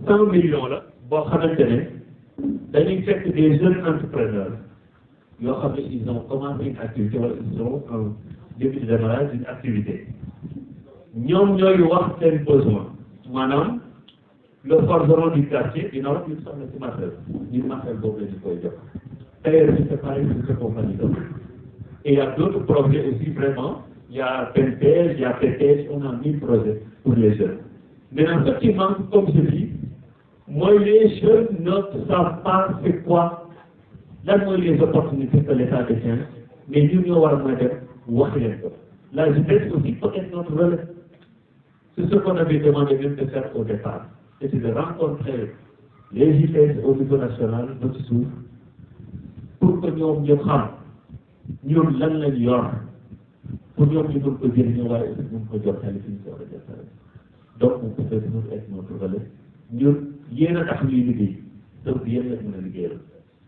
100 millions la boo xamante ne dañuy fekk des jeunes entrepreneurs yoo xam ne ils ont commencé une activité wala ils ont un début de démarrage d'une activité ñoom ñooy wax seen besoin maanaam le forgeron du quartier dina wax ñu soxla ci matériel ñu matériel boobu la ñu koy jox d'ailleurs c'est pareil pour cette compagnie là et il y a d'autres projets aussi vraiment il y a PNPS, il y a PTS, on a 1000 projets pour les jeunes. Mais effectivement, comme je dis, moi, les jeunes ne savent pas c'est quoi, là, moi, les opportunités que l'État détient, mais nous, nous avons la jeunesse aussi peut être notre relais. C'est ce qu'on avait demandé même de faire au départ. C'était de rencontrer les JPS au niveau national, notre souf, pour que nous ñu xam ñun lan lañ yor pour ñoom ñu mën ko jëriñoo waaye aussi mën ko jottali fi ñu ko war a jottali. Donc vous pouvez toujours être notre relais. ñun yéen a tax ñuy liggéey donc yéen la mën a liggéeyal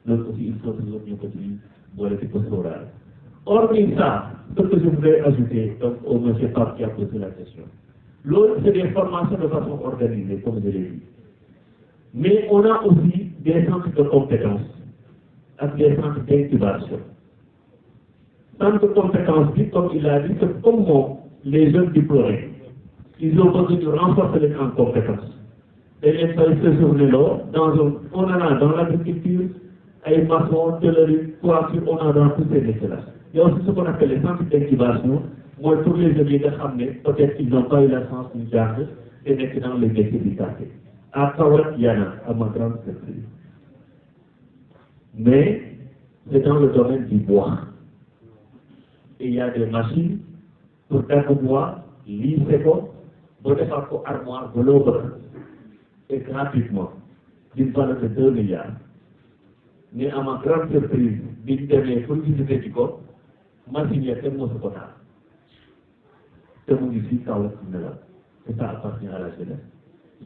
loolu aussi il faut toujours ñu ko ci boole ci ko sóoraale. Hormis ça, ce que je voudrais ajouter donc au monsieur Pape qui a posé la question. L'autre, c'est des formations de façon organisée, comme je l'ai dit. Mais on a aussi des centres de compétences avec des centres d'incubation. Centres de compétences, comme il a dit, c'est comme les jeunes diplômés. Ils ont besoin de renforcer les en compétences. Et les faire séjourner-là, on en a dans l'agriculture, à une maçon, tôlerie, coiffure, on en a dans tous ces métiers-là. Il y a aussi ce qu'on appelle les centres d'incubation. Moi, tous les jeunes qui peut-être qu'ils n'ont pas eu la chance de garder et maintenant les métiers du quartier. À Kawak, il y en a, à ma grande surprise. Mais c'est dans le domaine du bois. Et il y a des machines pour faire du bois, lisser, pour faire une armoire globale et gratuitement, d'une valeur de 2 milliards. Mais à ma grande surprise, biñ demee pour visiter ci ko machine ya kenn mosu ko taal te mu ngi fii kaw la la et ça appartient à la jeunesse.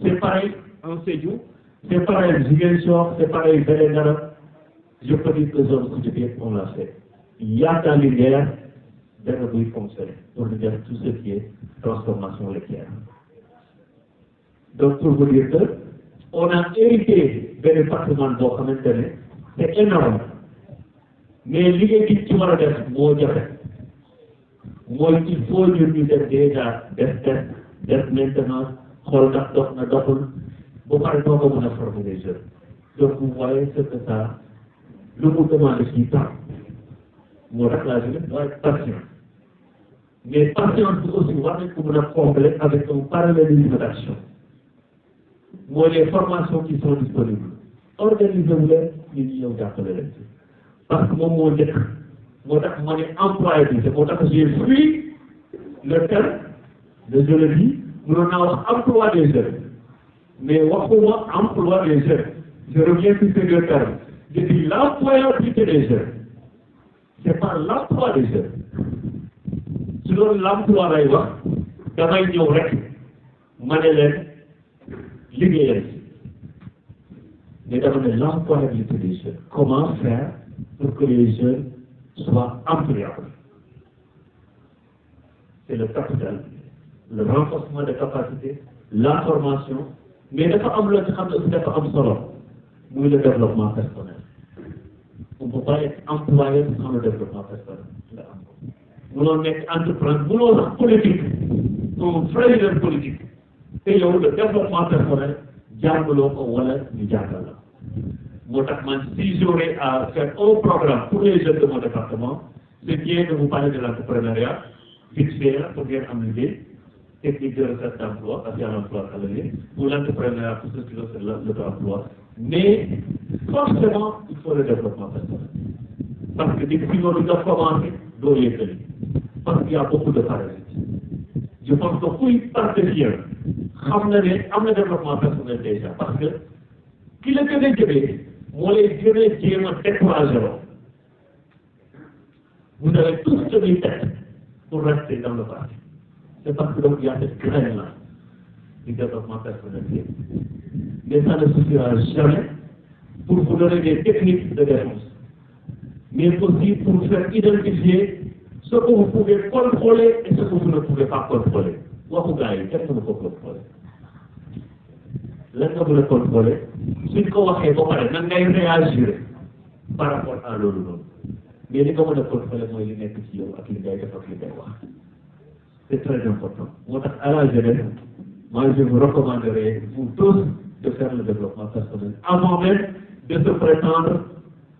C'est pareil en Sédhiou, c'est pareil Ziguinchor, c'est pareil Vélingara. Je peux dire que zone Koutiépié on l'a fait. Il y a dans l'hiver benn buy fonctionner pour dire tout ce qui est transformation laitière. Donc pour vous dire que on a hérité d'un département boo xamante ne c'est énorme. Mais liggéey bi ci war a def moo jafe mooy il faut ñu def déjà def maintenance xool ndax dox na doxul bu pare doo ko mën a former les jeunes. Donc vous voyez ce que ça lu mu demande ci temps moo tax la jeunesse doit être patient. Mais patience bi aussi war nañ ko mën a combler avec un parallélisme d'action. Mooy les formations qui sont disponibles. Organisez wu leen ñu ñëw jàppale leen ci. Parce que moom moo njëkk moo tax ma ne employabilité moo tax j'ai fui le terme de je le dis mënoon naa wax emploi des jeunes mais waxuma emploi des jeunes je reviens sur ces deux termes je dis l'employabilité des jeunes c'est pas l'emploi des jeunes su doon l'emploi lay wax damay ñëw rek ma ne leen liggéeyal mais dama ne l'employabilité des jeunes comment faire pour que les jeunes soient employables. C'est le capital, le renforcement des capacités, la formation, mais dafa am loo ci xam ne aussi dafa am solo muy le développement personnel. On ne peut pas être employé sans le développement personnel. Mënoo nekk entrepreneur, mënoo sax politique, un vrai leader politique. te yow le développement personnel jàngaloo ko wala ñu jàngal la. Moo tax man si j'aurais à faire un programme pour les jeunes de mon département, c'est bien de vous parler de l'entrepreneuriat, vite fait pour bien am liggéey, technique de recherche d'emploi, parce qu'il y a l'emploi salarié, ou l'entrepreneuriat pour ceux qui veulent faire l'auto-emploi. Mais forcément, il faut le développement personnel. Parce que depuis qu'on doit commencer, doo yëkkali. Parce qu'il y a beaucoup de parasites. Je pense que kuy partenaire xam na ne am na développement personnel déjà parce que ki la gën a jëmee moo lay gën a jéem a découragé loo. Vous avez tous tenu tête pour rester dans le parti. C'est parce que donc il y a cette graine-là du développement personnel. Mais ça ne suffira jamais pour vous donner des techniques de défense. Mais aussi pour faire identifier ce que vous pouvez contrôler et ce que vous ne pouvez pas contrôler. Waxu gars yi kenn mënu ko contrôler. Lan nga mën a contrôler suñ ko waxee ba pare nan ngay réagir par rapport à loolu noonu. Mais li nga mën a contrôler mooy li nekk ci yow ak li ngay def ak li ngay wax. C'est très important. Moo tax à la jeunesse, moi je vous recommanderais vous tous de faire le développement personnel avant même de se prétendre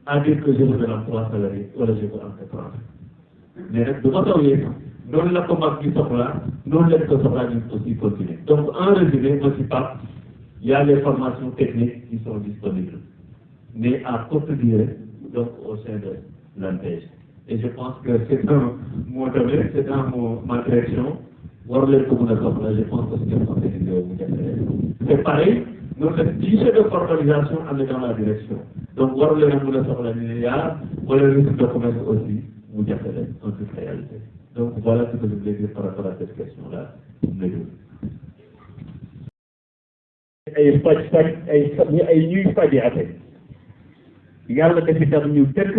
à dire que je veux de l'emploi salarié wala je veux entreprendre. Mais nag du ma taw yéen noonu la ko mag gi soxla noonu lañ ko soxla ñu aussi continuer donc en résumé monsieur Pape il y a les formations techniques qui sont disponibles mais à courte durée donc au sein de l'ANPEJ et je pense que c'est un mot donné c'est un mot ma direction war leen ko mën a soxla je pense que c'est organisé mu jafe c'est pareil noonu la guichet de formalisation am na dans la direction donc war leen a mën a soxla ni yaa wala registre de commerce aussi mu jafe leen en toute réalité donc voilà ce que je voulais dire par rapport à cette question-là. ay faj ay ñuy fajaate yàlla def itam ñu dëkk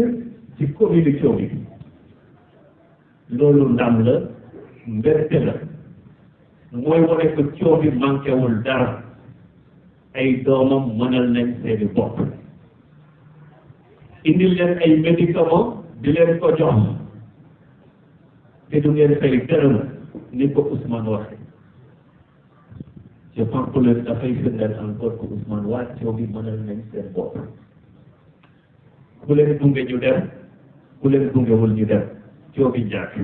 ci commune Thiomby loolu ndam la mbégte la mooy wane ko Thiomby manqué wul dara ay doomam mënal nañ seeni bopp indil leen ay médicaments di leen ko jox te du ngeen fay dërëm ni ko Ousmane waxe je pense que le dafay firndeel encore que Ousmane waa Thiomby mënal nañ seen bopp ku leen gunge ñu dem ku leen gungewul ñu dem Thiomby njàkk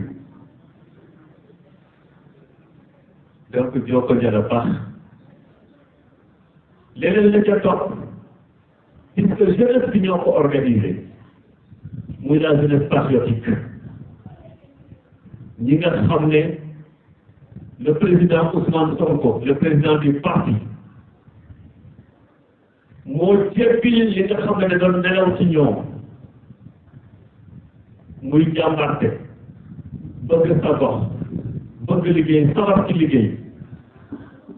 donc joo ko jara baax leneen la ca topp puisque jeunesse bi ñoo ko organisé muy la jeunesse patriotique ñi nga xam ne le président Ousmane Sonko le président du parti moo jéppi li nga xam ne doon nelaw ci ñoom muy jàmbarte bëgg sa gox bëgg liggéey sawar ci liggéey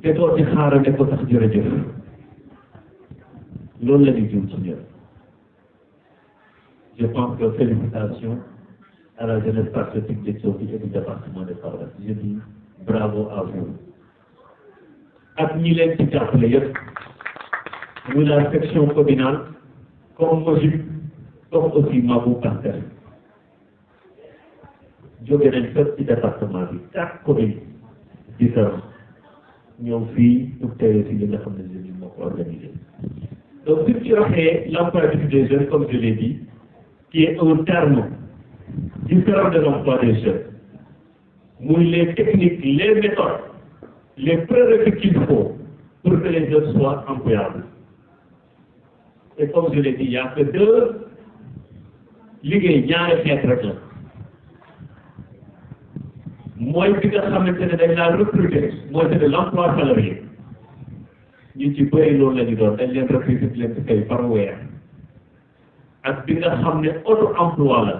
te doo ci xaarale ko sax jërëjëf loolu la ñu jëm ci ñëpp je pense que félicitations à la jeunesse patriotique de Thiomby et du département de Kaolack je dis bravo à vous ak ñi leen ci jàppale yëpp muy la section communale comme MOJUP comme aussi Mabou Pasteur jóge nañ fépp ci département bi 4 communes différentes ñëw fii pour tey si li nga xam ne jeunes yi moo ko organisé donc si ci waxee l'employabilité des jeunes comme je l'ai dit qui est un terme différent de l'emploi des jeunes muy les techniques les méthodes les prérequis qu'il faut pour que les jeunes soient employables et comme je l'ai dit il y a que 2 liggéey ñaari xeet rek la mooy bi nga xamante ne dañ laa recruter mooy c'est de l'emploi salarié ñu ci bëri loolu la ñu doon dañ leen recruter leen di fay par weer ak bi nga xam ne auto emploi la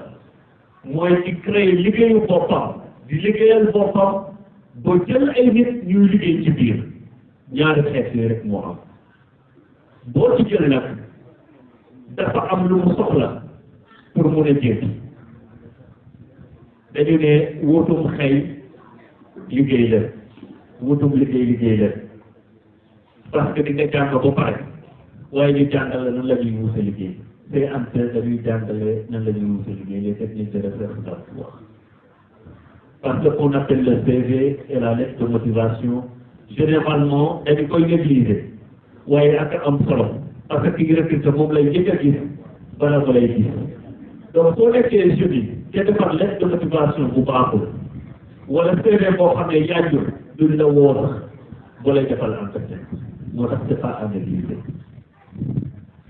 mooy ci créer liggéeyu boppam di liggéeyal boppam ba jël ay nit ñuy liggéey ci biir ñaari xeet yi rek moo am boo ci jël nag dafa am lu mu soxla pour mun a jënd dañu ne wutum xëy liggéey la wutum liggéey la parce que di nga jàng ba pare waaye ñu jàngale nan la ñuy wuute liggéey te am te dañuy jàngale nan la ñuy wuute liggéey les techniques de recherche d'emploi parce que on appelle le CV et la lettre de motivation généralement dañu koy négliger waaye ak am solo parce que ki recrute moom lay njëkk a gis bala ko lay gis donc soo nekkee jeune yi te defar lettre de motivation bu baaxul wala CV boo xam ne yaajul duñ la woo sax boo lay defal entretien moo tax c'est pas à négliger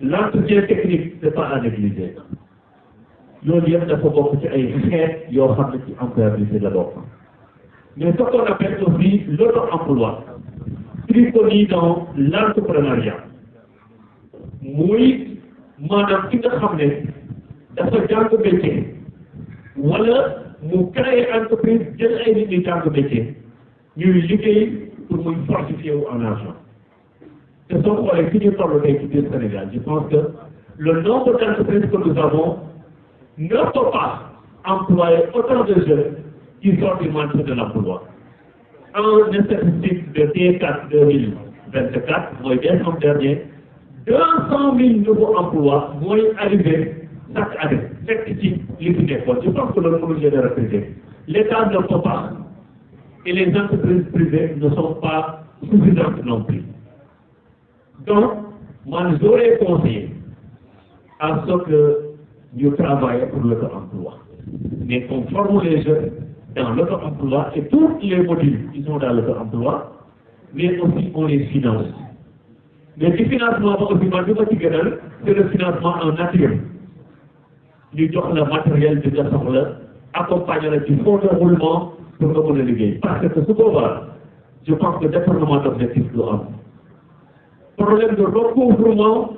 l'entretien technique c'est pas à négliger loolu yëpp dafa bokk ci ay xeet yoo xam ne ci employabilité la bokk mais ce qu'on appelle aussi l'auto-emploi triconie dans l'entrepreneuriat muy maanaam ki nga xam ne dafa jàng métier wala mu créer entreprise jël ay nit ñi jàng métier ñuy liggéey pour muy fortifier wu en argent te soo xoolee fi ñu toll tey ci biir Sénégal je pense que le nombre d'entreprises que nous avons ne peut pas employer autant de jeunes qui sortent du marché de l'emploi. En statistique de T4 2024, mooy décembre dernier, 200 000 nouveaux emplois vont arriver chaque année. Fekk ci li fi nekkoon. Je pense que le monde est représenté. L'État ne peut pas et les entreprises privées ne sont pas suffisantes non plus. Donc, moi j'aurais conseillé à ce que nous travaillons pour l'auto-emploi. Mais qu'on forme les jeunes dans l'auto-emploi et tous les modules qui sont dans l'auto-emploi, mais aussi on les finance. Mais le financement aussi, c'est le financement en nature. Nous avons le matériel de la accompagner du fonds de roulement pour que vous le liguez. Parce que ce qu'on je pense que le département d'objectif nous a. Problème de recouvrement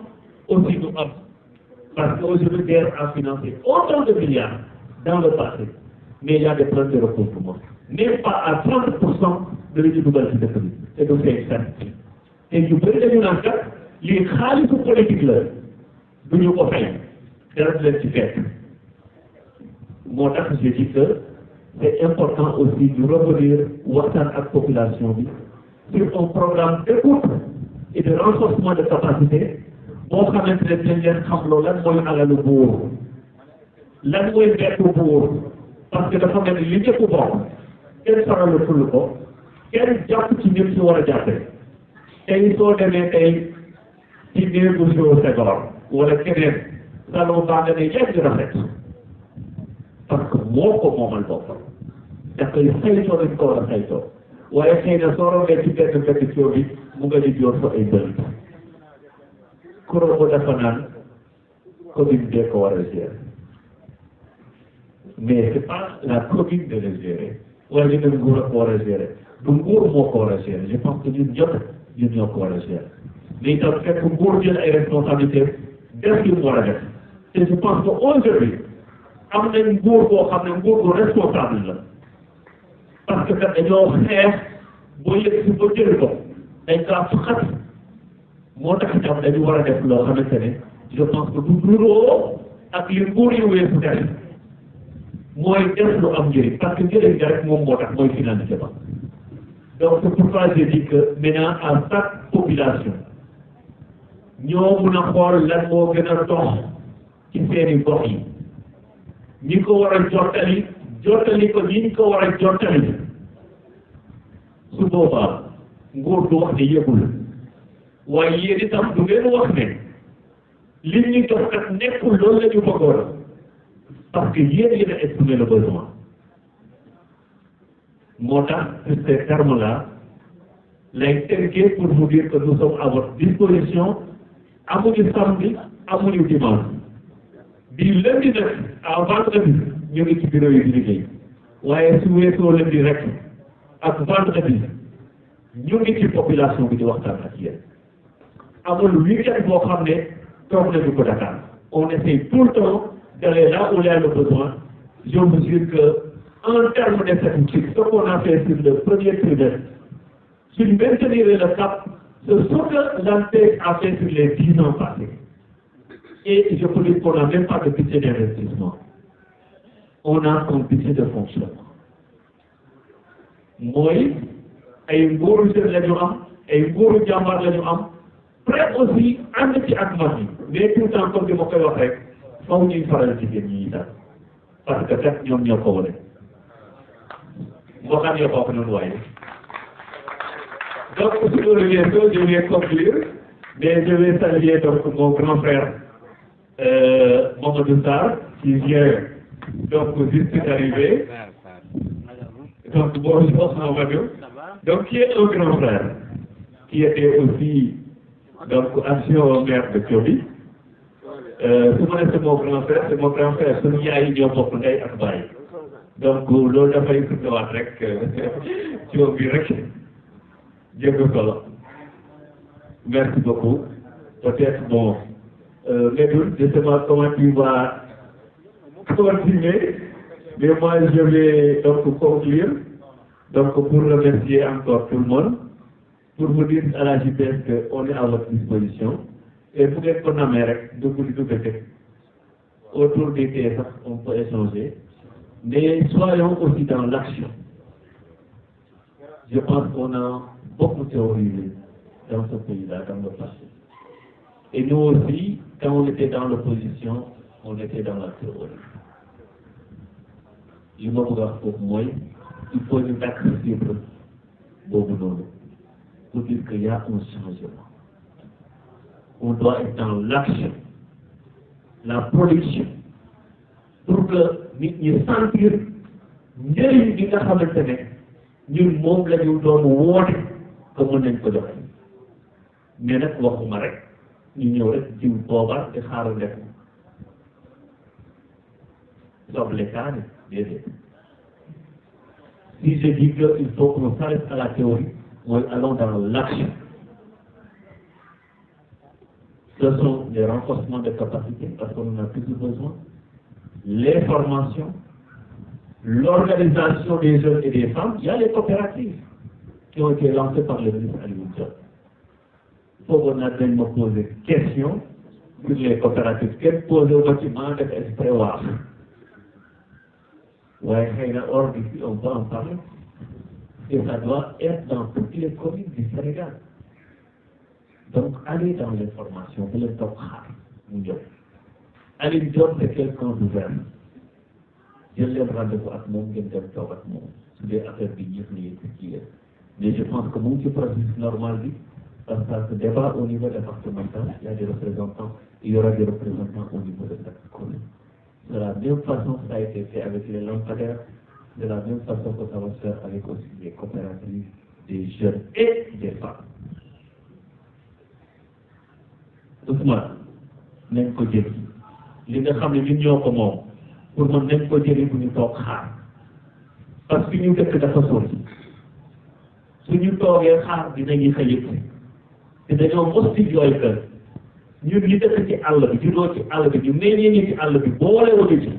aussi nous a. Parce qu'aujourd'hui, guerre a financé autant de milliards dans le passé. Mais il y a des problèmes de recouvrement. Même pas à 30% de l'équilibre de l'économie. Et donc c'est externe. Et nous prenons en cas, les khalis politiques là, nous nous offrons. C'est le petit fait. Moi, je dis que c'est important aussi de revenir à la population sur un programme d'écoute et de renforcement de capacité. Bon, quand même, les Indiens comme l'on à le bourg. Là, nous est au bourg. Parce que la famille est liée au bourg. Quel sera le full bourg? Quel jàpp ci ñëpp ci war a jàppale? Tey soo demee tey ci biir bu Géo Senghor wala keneen salon baa nga ne yegg rafet parce que moo ko moomal boppam daf koy saytoo dañ ko war a saytoo waaye xëy na soo rombee ci benn pétition bi mu nga di joor fa ay bëri kuréel ko dafa naan commune bee ko war a gérer mais c'est pas la commune de le gérer waaye ñu ne nguur a ko war a gérer du nguur moo ko war a gérer je pense que ñun ñoo ko war a gérer mais itam fekk nguur jël ay responsabilités def li mu war a def te je pense que aujourd'hui am nañ nguur boo xam ne nguur bu responsable la parce que kat dañoo xeex boo yëg si ba jël ko dañ kaa faxat moo tax itam dañu war a def loo xamante ne je pense que du nuroo ak li nguur yu weesu def mooy def lu am njëriñ parce que njëriñ ga rek moom moo tax mooy financé ba donc c'est pourquoi je dis que maintenant à chaque population ñoo mun a xool lan moo gën a dox ci seeni gox yi ñi ko war a jottali ko ñi ñu ko war a jottali su boobaa nguur du wax ne yëgul waaye yéen itam du ngeen wax ne li ñu jox kat nekkul loolu la ñu bëggoon parce que yéen yéen a exprimé le besoin moo tax sur ces termes-là lay tënkee pour vous dire que nous sommes à votre disposition amuñu samedi amuñu dimanche di lundi nag à vendredi ñu ngi ci bureau yi di liggéey waaye su weesoo lundi rek ak vendredi ñu ngi ci population bi di waxtaan ak yéen amul week-end boo xam ne toog nañu ko Dakar on essaie tout le temps d'aller là où il y a le besoin. Je vous jure que en termes de statistiques, ce qu'on a fait sur le premier trimestre, sur maintenir le cap, c'est ce que l'ANTEC a fait sur les 10 ans passés. Et je peux dire qu'on n'a même pas de budget d'investissement. On a un budget de fonctionnement. Moi, ay nguuru jeune la ñu am ay nguuru jàmbaar la ñu am prêt aussi ànd ci ak mag yi mais tout le temps comme ni ma koy wax rek faw ñuy faral jigéen ñi itam parce que kat ñoom ñoo ko wane moo xam yoo ko noonu waaye donc sur le lieu je vais conclure mais je vais saluer donc mon grand frère Mamadou Sarr qui vient donc juste d'arriver donc bonjour Mamadou donc qui est un grand frère qui était aussi donc ancien maire de Thiobi su ma nee c'est mon grand frère suñu yaay yi ñoo bokk ndey ak baay donc loolu dafay firndewaat rek Thiobi rek jënd solo merci beaucoup peut-être bon Medoune je sais pas comment tu vas continuer mais moi je vais donc conclure donc pour remercier encore tout le monde pour vous dire à la JPS qu'on est à votre disposition et pour être qu'on amène autour des TSA, on peut échanger, mais soyons aussi dans l'action. Je pense qu'on a beaucoup théorisé dans ce pays-là, dans le passé. Et nous aussi, quand on était dans l'opposition, on était dans la théorie. Je me regarde pour moi, il faut une activité pour dire qu'il y a un changement. On doit être dans l'action, la production, pour que nous sentir njëriñ bi nga xamante ne ñun moom la ñu doon woote que mën nañ ko joxe mais nag waxuma rek ñu ñëw rek jiw booba te xaaral def soble kaani déedéet si je dis que il faut qu'on s'arrête à la théorie mooy allons dans l'action. Ce sont les renforcements de capacités parce qu'on en a toujours besoin, les formations, l'organisation des jeunes et des femmes. Il y a les coopératives qui ont été lancées par le ministre Aliou Diop. Il faut qu'on arrête de me poser des questions sur les coopératives. Quel poser au bâtiment de prévoir? Ouais, hors d'ici, on peut en parler. Et ça doit être dans toutes les communes du Sénégal. Donc, allez dans les formations, vous les toquez. Allez, Diop, c'est quelqu'un d'ouvert. Je l'ai rendez-vous avec mon gars, c'est des affaires de mais je pense que mon processus normal, parce que ce débat au niveau départemental, il y a des représentants, il y aura des représentants au niveau de cette commune. De la même façon que ça a été fait avec les lampadaires, de la même façon que ça va se faire avec aussi les coopératives, des jeunes et des femmes. Ousmane nañ ko jël li nga xam ne ñun ñoo ko moom pour man nañ ko jëlee bu ñu toog xaar parce que ñu dëkk dafa sori suñu toogee xaar dinañu xëyëg te dañoo mos ci jooy kër ñun ñi dëkk ci àll bi juddoo ci àll bi ñu meññee ñu ci àll bi boole wuñu ci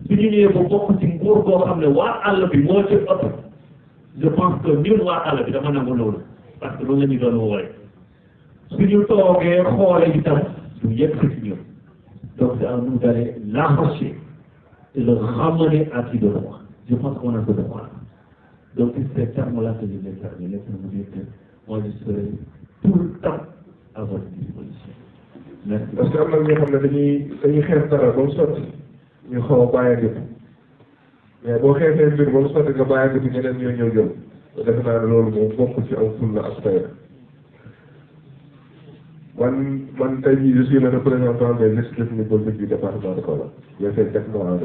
suñu ñëwee ba bokk ci nguur boo xam ne waa àll bi moo ci ëpp je pense que ñun waa àll bi dama nangu loolu parce que loolu la ñu doon woowee suñu toogee xoolee itam du yëg ci ñun donc c'est à nous d'aller l'arracher et le ramener à qui de droit. Je pense qu'on a ce devoir. Donc c'est ces termes-là que je vais terminer pour vous dire que moi je serai tout le temps à votre disposition. Merci. Parce que am na ñoo xam ne dañuy xeex dara ba mu sotti ñu xaw a bàyyi gëpp mais boo xeexee mbir ba mu sotti nga bàyyi gëpp ñeneen ñoo ñëw jël defe naa ne loolu moom bokk ci am fulla ak fayda. man tey jii je suis le représentant des législatives politiques du département de Kaolack j'ai fait 7 mois en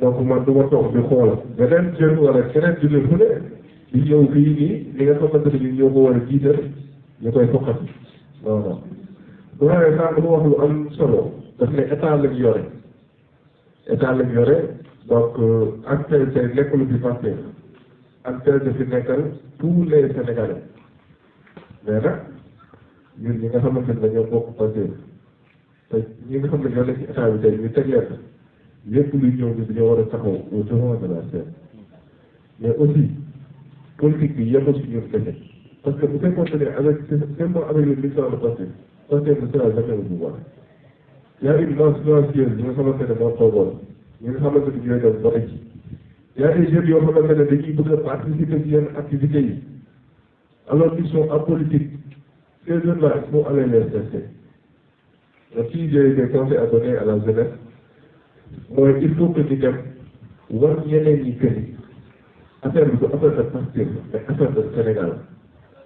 donc man du ma toog di xool beneen jeune wala keneen jóge fu ne di ñëw fii nii li nga xamante ne ñoo ko war a jiital ñu koy foqati non non bu waxee sànq lu wax lu am solo daf ne état lañ yore donc ANPEJ tey nekkul fi passé ANPEJ fi nekkal tous les Sénégalais mais nag ñun ñi nga xamante ne dañoo bokk passé te ñi nga xam ne ñoo nekk ci état bi tey ñu teg leen lépp luy ñëw ñu dañoo war a taxaw au devant de la scène mais aussi politique bi yemul si ñun kese parce que bu fekkoon ne avec seulement avec le ministère de passé ne sera jamais au pouvoir y a une masse silencieuse ñi nga xamante ne moo toogoon ñi nga xamante ne ñooy dem vote ci y a des jeunes yoo xamante ne dañuy bëgg a participer ci yenn activités yi alors qu'ils sont apolitiques. Ces jeunes-là, il faut aller les tester. Donc, si j'ai des conseils à donner à la jeunesse, moi, il faut que ñu dem war ñeneen ñi que ni affaire bi du affaire de Pastef mais affaire de Sénégal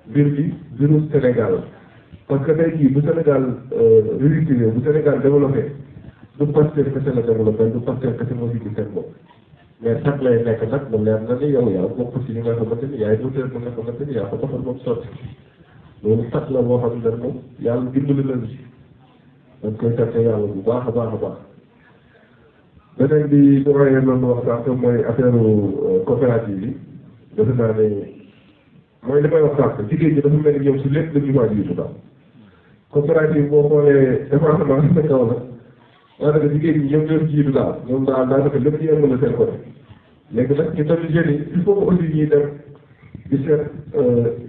mbir bi mbiru Sénégal parce que tey jii bu Sénégal réussir bu Sénégal développé du Pastef kese la développé du Pastef kese moo fi gis seen bopp mais sax lay nekk nag mu leer na ni yow yaa bokk ci ñi nga xamante ni yaay moteur bi nga xamante ni yaa ko defal moom sotti loolu sax la boo xam ne moom yàlla dimbali nañu si dañ koy sant yàlla bu baax a baax a baax beneen bi bu royee loolu wax sax mooy affaire coopérative yi defe naa ne mooy li may wax sax jigéen ñi dafa mel ni ñoom si lépp la ñuy waaj jiitu daal coopérative boo xoolee département sa kaw la daanaka jigéen ñi ñoom ñoo jiitu daal ñoom daal daanaka lépp yemb na seen côté léegi nag ñu tamit jeunes yi il faut que aussi ñuy dem di seet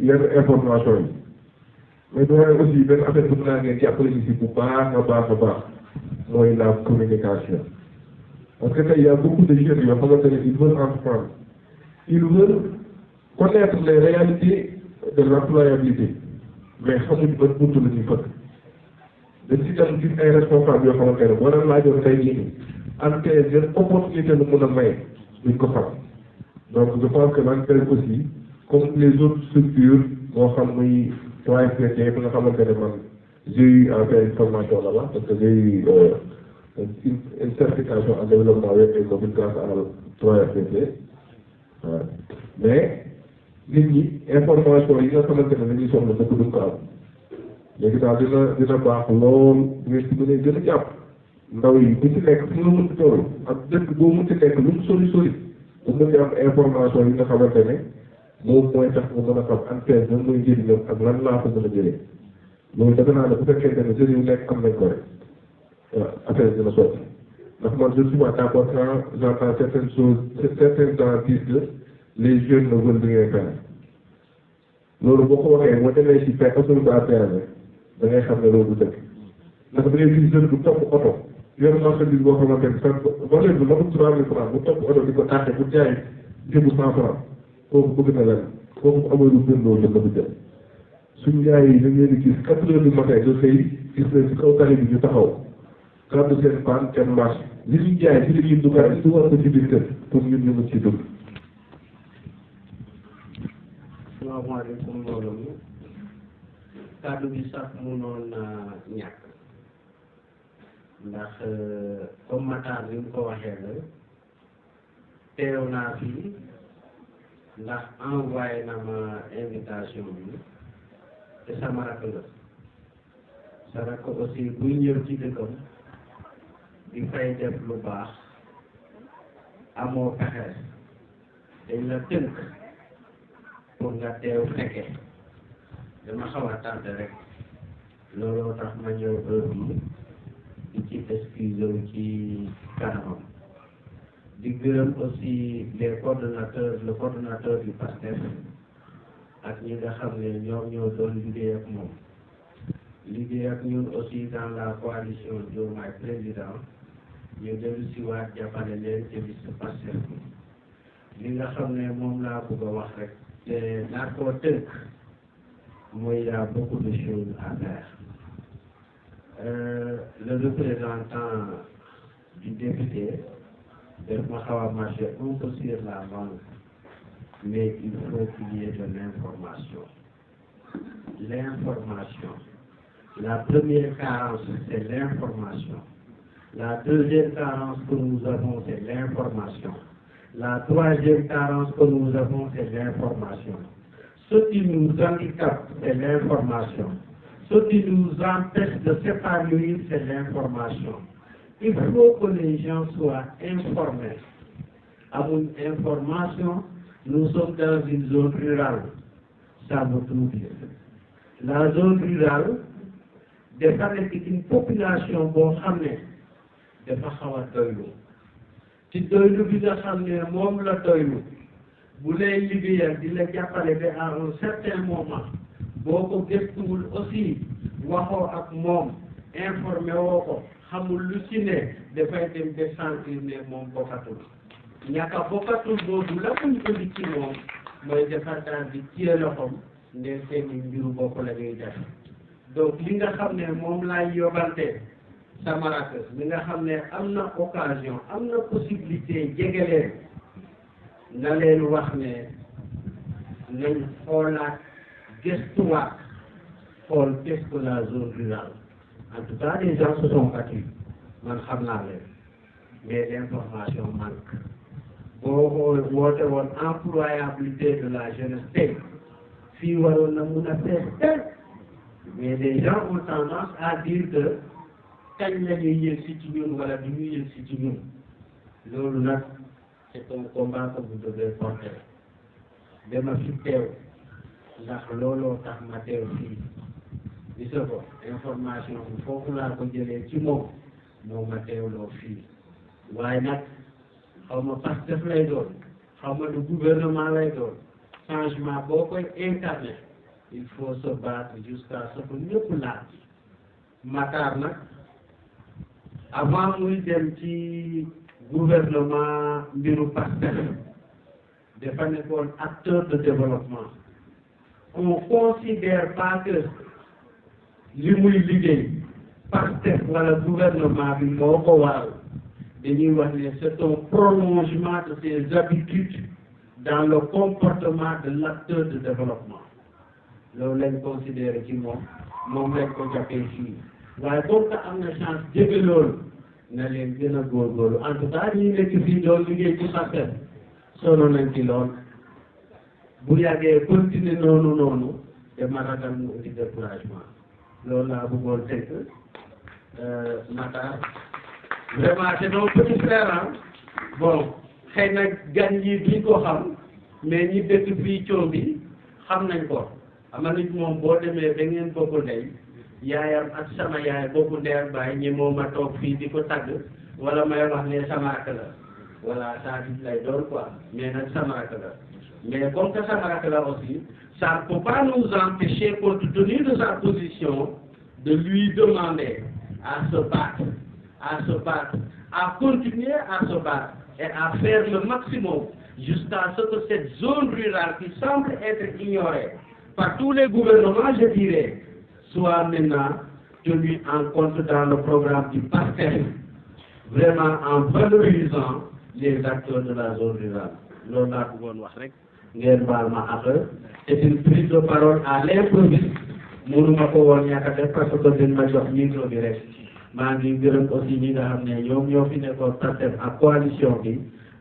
yenn information yi mais du waaye aussi benn affaire bu naa ngeen jàppale ñu si bu baax a baax mooy la communication parce que tey y a beaucoup de jeunes yoo xamante ne ils veulent entreprendre ils veulent connaître les réalités de l'employabilité mais xamuñ ban buntu la ñuy fëkk dañ si dem gis ay responsables yoo xamante ne boo leen laajoon tey jii nii ANPEJ yan opportunité la mën a maye duñ ko xam donc je pense que l'ANPEJ aussi comme les autres structures moo xam muy 3FPT bi nga xamante ne man j'ai eu à faire une formation là-bas parce que j'ai eu une certification en développement web et mobile grâce à 3FPT waaw mais nit ñi information yi nga xamante ne dañuy soxla dëkk duñ ko am léegi daal dina baax lool ngeen ci mën a gën a jàpp ndaw yi bu ci nekk fu nga mënti toll ak dëkk boo mënti nekk lu mu sori sori bu mën di am information yi nga xamante ne moom mooy tax nga mën a xam ANPEJ lan mooy njëriñam ak lan laa ko mën a jëlee loolu defe naa ne bu fekkente ne jeunes yu nekk am nañ ko rek affaire dina sotti ndax man je suis pas d'accord quand j'entends certaines choses certains gens disent que les jeunes ne veulent rien faire loolu boo ko waxee boo demee ci fekk autoroute à péage da ngay xam ne loolu du dëkk ndax da ngay gis jeune bu topp oto yor marchandise boo xamante ne sax valeur bi la ko 3000 francs bu topp oto di ko tàqe bu jaay jëbu 100 francs kooku bëgg na lan kooku amul lu gën loolu la ko jël suñu yaay yi dañ leen di gis 4 heures du matin nga xëy gis leen ci kaw tali bi ñu taxaw gàddu seen paan seen marché li ñu jaay ci li ñuy dugal ci war ko ci biir kër pour ñun ñu mën ci dugg. Asalaamaaleykum mbooloo mi kàddu bi sax mënoon na ñàkk ndax comme Matar bi mu ko waxee la teew naa fii ndax envoyé na ma invitation bi te sama rakk la sa rakk aussi buy ñëw ci dëkkam di fay def lu baax amoo pexe dañ la tënk pour nga teew fekke dama xaw a tardé rek looloo tax ma ñëw heure bi di ci excuse wu ci kanamam di gërëm aussi les coordonnateurs le coordonnateur du PASTEF ak ñi nga xam ne ñoom ñoo doon liggéey ak moom liggéey ak ñun aussi dans la coalition Diomaye président ñu dellu si waat jàppale leen ci liste PASTEF bi li nga xam ne moom laa bëgg a wax rek te naa koo tënk mooy y a beaucoup de choses à faire le représentant du député def ma xaw a marché un peu sur la langue mais il faut qu'il y ait de l'information la première carence c'est l'information la deuxième carence que nous avons c'est l'information la troisième carence que nous avons c'est l'information ce qui nous handicape c'est l'information ce qui nous empêche de s'épanouir c'est l'information il faut que les gens soient informés amul information nous sommes dans une zone rurale ça veut tout dire la zone rurale dafa nekk une population boo xam ne dafa xaw a doylu ci doylu bi nga xam ne moom la doylu bu lay liggéeyal di la jàppale ba à un certain moment boo ko gëstuwul aussi waxoo ak moom informé woo ko xamul lu ci ne dafay dem ba sentir ne moom bokkatul ñàkk a bokkatul boobu la muy indi ci moom mooy dafa daal di téye loxoom ne seeni mbiru bopp la ñuy def donc li nga xam ne moom laay yóbbante sama rakk li nga xam ne am na occasion am na possibilité jege leen na leen wax ne nañ xoolaat gëstuwaat xool qu'est-ce que la zone rurale en tout cas les gens se sont battus man xam naa leen mais l'information manque boo woote woon employabilité de la jeunesse tey fii waroon na mun a fees mais les gens ont tendance à dire que kañ la ñuy yëg si ci ñun wala du ñuy yëg si ci ñun loolu nag c'est un combat que vous devez porter dama fi teew ndax looloo tax ma teew fii gis nga ko information bi foofu laa ko jëlee ci moom moo ma teewloo fii waaye nag xaw ma PASTEF lay doon xaw ma du gouvernement lay doon changement boo koy incarner il faut se battre jusqu'à ce que ñëpp laaj Matar nag avant muy dem ci gouvernement mbiru PASTEF dafa nekkoon acteur de développement on considère pas que li muy liggéey PASTEF wala gouvernement bi moo ko waral dañuy wax ne c'est un prolongement de ses habitudes dans le comportement de l'acteur de développement loolu lañ considéré ci moom lañ ko jàppee fii waaye comme que am na chance jege loolu na leen gën a góorgóorlu en tout cas ñi nekk fii doon liggéey ci Pastef sonn nañ ci lool bu yàggee continuer noonu te maratal mu uti découragement loolu laa bëggoon tënk Matar vraiment c'est nos petits frères bon xëy na gan yi duñ ko xam mais ñi dëkk fii Thiomby xam nañ ko ama nit moom boo demee da ngeen bokk ndey yaayam ak sama yaay bokku ndey ak baay ñi moom ma toog fii di ko tagg wala may wax ne sama rakk la voilà ça dit lay doon quoi mais nag sama rakk la mais comme que sama rakk la aussi ça ne peut pas nous empêcher compte tenu de sa position de lui demander à se battre, à continuer à se battre et à faire le maximum jusqu'à ce que cette zone rurale qui semble être ignorée par tous les gouvernements, je dirais, soit maintenant tenue en compte dans le programme du PASTEF, vraiment en valorisant les acteurs de la zone rurale. Loolu laa bëggoon wax rek ngeen baal ma àq c'est une prise de parole à l'improviste mënuma ko woon ñàkk a def parce que dañ ma jox micro bi rek maa ngi gërëm aussi ñi nga xam ne ñoom ñoo fi nekkoon PASTEF ak coalition bi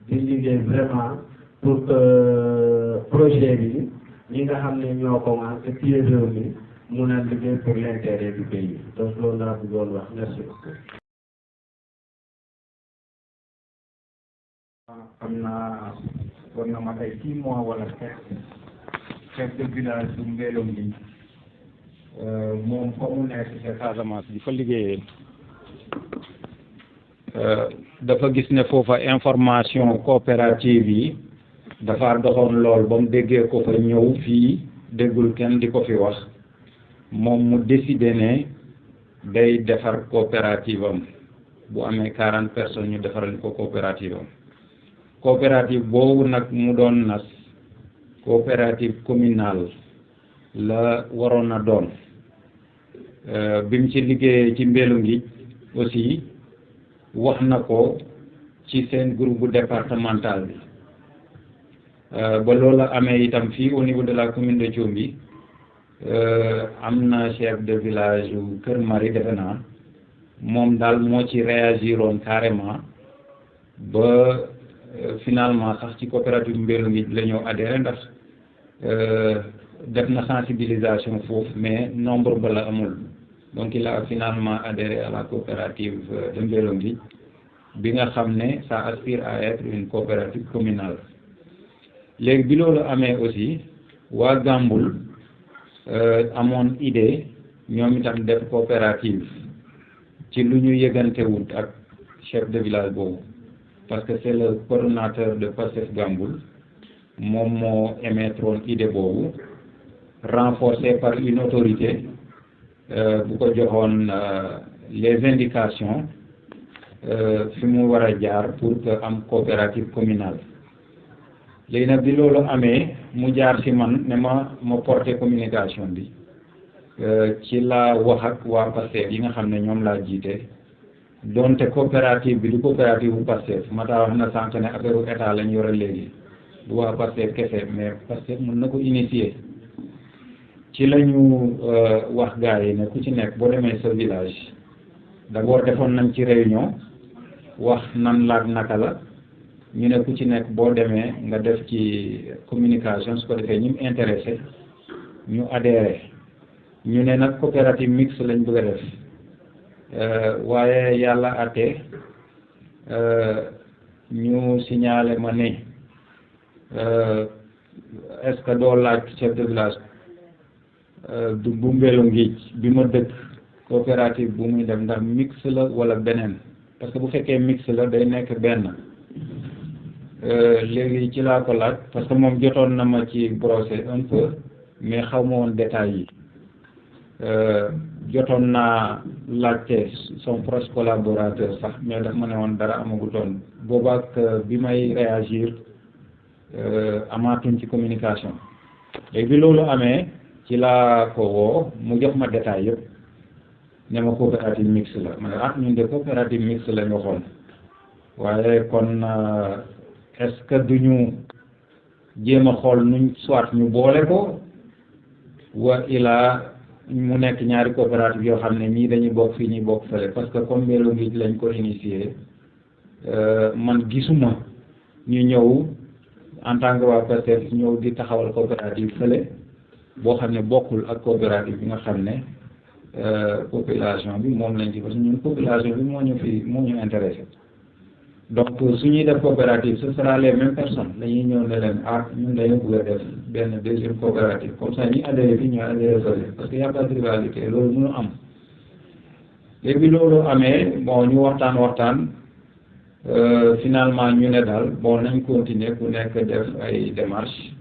di liggéey vraiment pour que projet bi ñi nga xam ne ñoo ko ŋànk ci réew mi mun a liggéey pour l'intérêt du pays donc loolu laa bëggoon wax merci beaucoup. xam naa war na ma ay 6 mois wala chef de village bu Mbelom bi moom fa mu nekk ca Casamance di fa liggéeyee dafa gis ne foofa information coopérative yi dafa doxoon lool ba mu déggee ko fa ñëw fii déggul kenn di ko fi wax moom mu décidé ne day defar coopérative am bu amee 40 personnes ñu defaral ko coopérative am coopérative boobu nag mu doon nas coopérative communale la waroon a doon bi mu ci liggéeyee ci Mbelum gi aussi wax na ko ci seen groupe départemental bi ba loolu amee itam fii au niveau de la commune de Thiomby am na chef de village yu Kër Mari defe naa moom daal moo ci réagiroon carrément ba finalement sax ci coopérative Mbelum gi la ñëw adhéré ndax def na sensibilisation foofu mais nombre ba la amul donc il a finalement adhéré à la coopérative de Mbelum gi bi nga xam ne ça aspire à être une coopérative communale léegi bi loolu amee aussi waa Gambul amoon idée ñoom itam def coopérative ci lu ñu yëgantewut ak chef de village boobu parce que c'est le coordonnateur de PASTEF Gambul moom moo émettroon idée boobu renforcé par une autorité bu ko joxoon les indications fi mu war a jaar pour que am coopérative communale léegi nag bi loolu amee mu jaar ci man ne ma porter communication bi ci la wax ak waa PASTEF yi nga xam ne ñoom laa jiite donte coopérative bi du coopérative bu PASTEF ma taa wax na sànq ne affaire état lañ yore léegi du waa PASTEF kese mais PASTEF mën na ko initier ci la ñu wax gars yi ne ku ci nekk boo demee sa village d'abord defoon nañ ci réunion wax nan laak naka la ñu ne ku ci nekk boo demee nga def ci communication su ko defee ñi mu intéressé ñu adhéré ñu ne nag coopérative mixte lañ bëgg a def waaye yàlla àtte ñu signalé ma ne est-ce que doo laaj chef de village du bu Mbelum gi bi ma dëkk coopérative bu muy dem ndax mixte la wala beneen parce que bu fekkee mixte la day nekk benn léegi ci laa ko laaj parce que moom jotoon na ma ci brosser un peu mais xaw ma woon détails yi jotoon naa laajte son proche collaborateur sax mais daf ma ne woon dara amagutoon boobaak bi may réagir amaatuñ ci communication léegi bi loolu amee ci laa ko woo mu jox ma détail yëpp ne ma coopérative mixte la ma ne ñun de coopérative mixte lañ waxoon waaye kon est-ce que duñu jéem a xool nuñ soit ñu boole ko wa ilaa mu nekk ñaari coopérative yoo xam ne ñii dañuy bokk fii ñuy bokk fële parce que comme Mbello Ngidj lañ ko initié man gisuma ñu ñëw en tant que waa PASTEF ñëw di taxawal coopérative fële boo xam ne bokkul ak coopérative bi nga xam ne population bi moom lañ ci parce que ñun population bi moo ñu intéressé donc su ñuy def coopérative ce sera les mêmes personnes dañuy ñëw ne leen ñun dañoo bëgg a def benn deuxième coopérative comme ça ñi adhéré fi ñu adhéré fële parce que y a pas de rivalité loolu mënu am léegi loolu amee bon ñu waxtaan finalement ñu ne daal bon nañ continuer ku nekk def ay démarches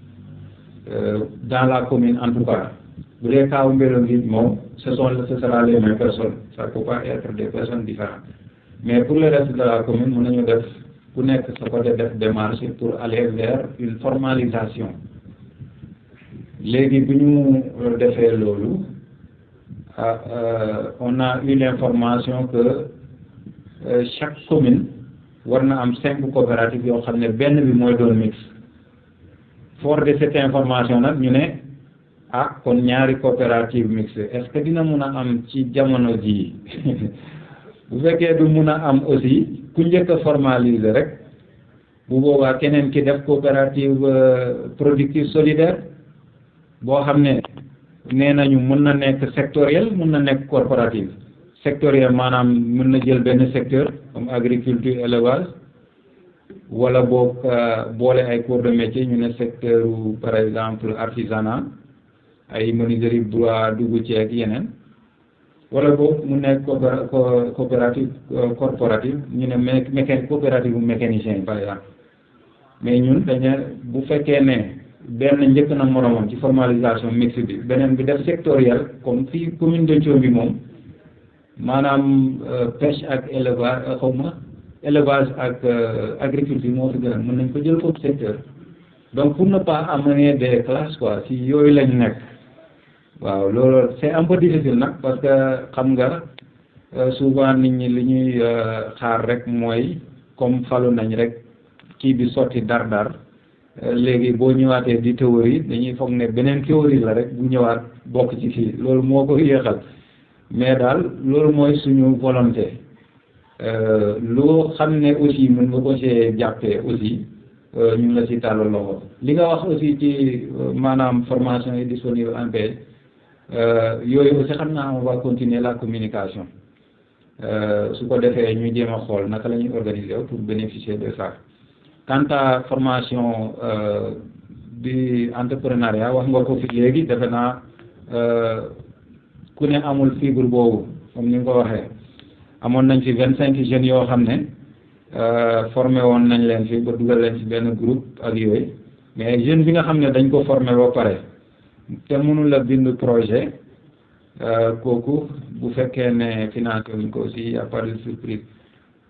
dans la commune en tout cas bu dee kaaw Mbello Ngidj moom ce sera les mêmes personnes ça peut pas être des personnes différentes mais pour le reste de la commune mën nañu def ku nekk sa côté def démarche pour aller vers une formalisation léegi bu ñu defee loolu on a eu l'information que chaque commune war na am 5 coopératives yoo xam ne benn bi mooy doon mix fort de cette information nag ñu ne kon ñaari coopérative mixte est-ce que dina mun a am ci jamono ji bu fekkee du mun a am aussi ku njëkk a formaliser rek bu boobaa keneen ki def coopérative productive solidaire boo xam ne nee nañu mën na nekk sectoriel mën na nekk corporative sectoriel maanaam mën na jël benn secteur comme agriculture élevage wala boog boole ay cours de métier ñu ne secteur par exemple artisanat ay menuiserie bois dugg ci ak yeneen wala boog mu nekk coopérative corporative ñu ne coopérative bu mécanicien par exemple mais ñun dañu bu fekkee ne benn njëkk na moromam ci formalisation mixte bi beneen bi def sectoriel comme fii commune de Thiomby moom maanaam pêche ak élevage élevage ak agriculture moo fi gën a mën nañ ko jël comme secteur donc pour ne pas amener des classes quoi si yooyu lañ nekk waaw loolu c'est un peu difficile nag parce que xam nga souvent nit ñi li ñuy xaar rek mooy comme falu nañ rek kii bi sotti dar léegi boo ñëwaatee di théorie dañuy foog ne beneen théorie la rek bu ñëwaat bokk ci fii loolu moo ko yéexal mais daal loolu mooy suñu volonté loo xam ne aussi mën nga ko see jàppee aussi ñu ngi la si tàllal loxo li nga wax aussi ci maanaam formation yi disponible en paix yooyu aussi xam naa on va continuer la communication su ko defee ñu jéem a xool naka la ñuy organiser pour bénéficier de ça quant à formation bi entrepreneuriat wax nga ko fi léegi defe naa ku ne amul fibre boobu comme ni nga ko waxee amoon nañ fi 25 jeunes yoo xam ne formé woon nañ leen fi ba dugal leen ci benn groupe ak yooyu mais jeune bi nga xam ne dañ ko formé ba pare te mënul la bind projet kooku bu fekkee ne financé wuñ ko aussi y a pas de surprise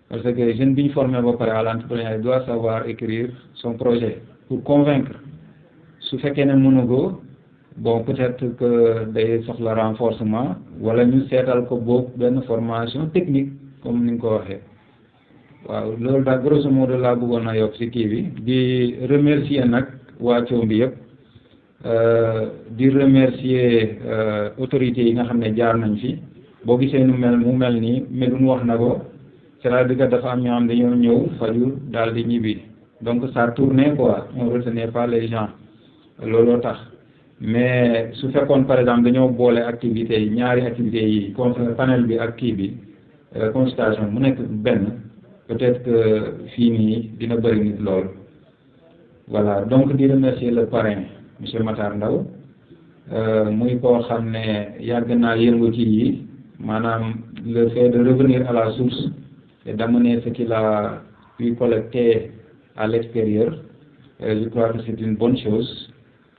parce que jeune bi ñu formé ba pare à l'entrepreneuriat il doit savoir écrire son projet pour convaincre su fekkee ne mënu ko bon peut-être que day soxla renforcement wala ñu seetal ko boobu benn formation technique comme ni nga ko waxee waaw loolu daal grosso modo laa bëggoon a yokk ci kii bi di remercier nag waa Thiomby yëpp di remercier autorités yi nga xam ne jaar nañ fi boo gisee mu mel nii Medoune wax na ko c'est-à-dire que dafa am ñoo xam dañoo ñëw faju daal di ñibbi donc ça tournait quoi on retenait pas les gens looloo tax mais su fekkoon par exemple dañoo boole activités yi ñaari activités yi comme panel bi ak kii bi consultation mu nekk benn peut-être que fii nii dina bëri nit lool voilà donc di remercier le parrain monsieur Matar Ndaw muy koo xam ne yàgg naa yëngu ci yi maanaam le fait de revenir à la source et d'amener ce qu'il a pu collecter à l'extérieur je crois que c'est une bonne chose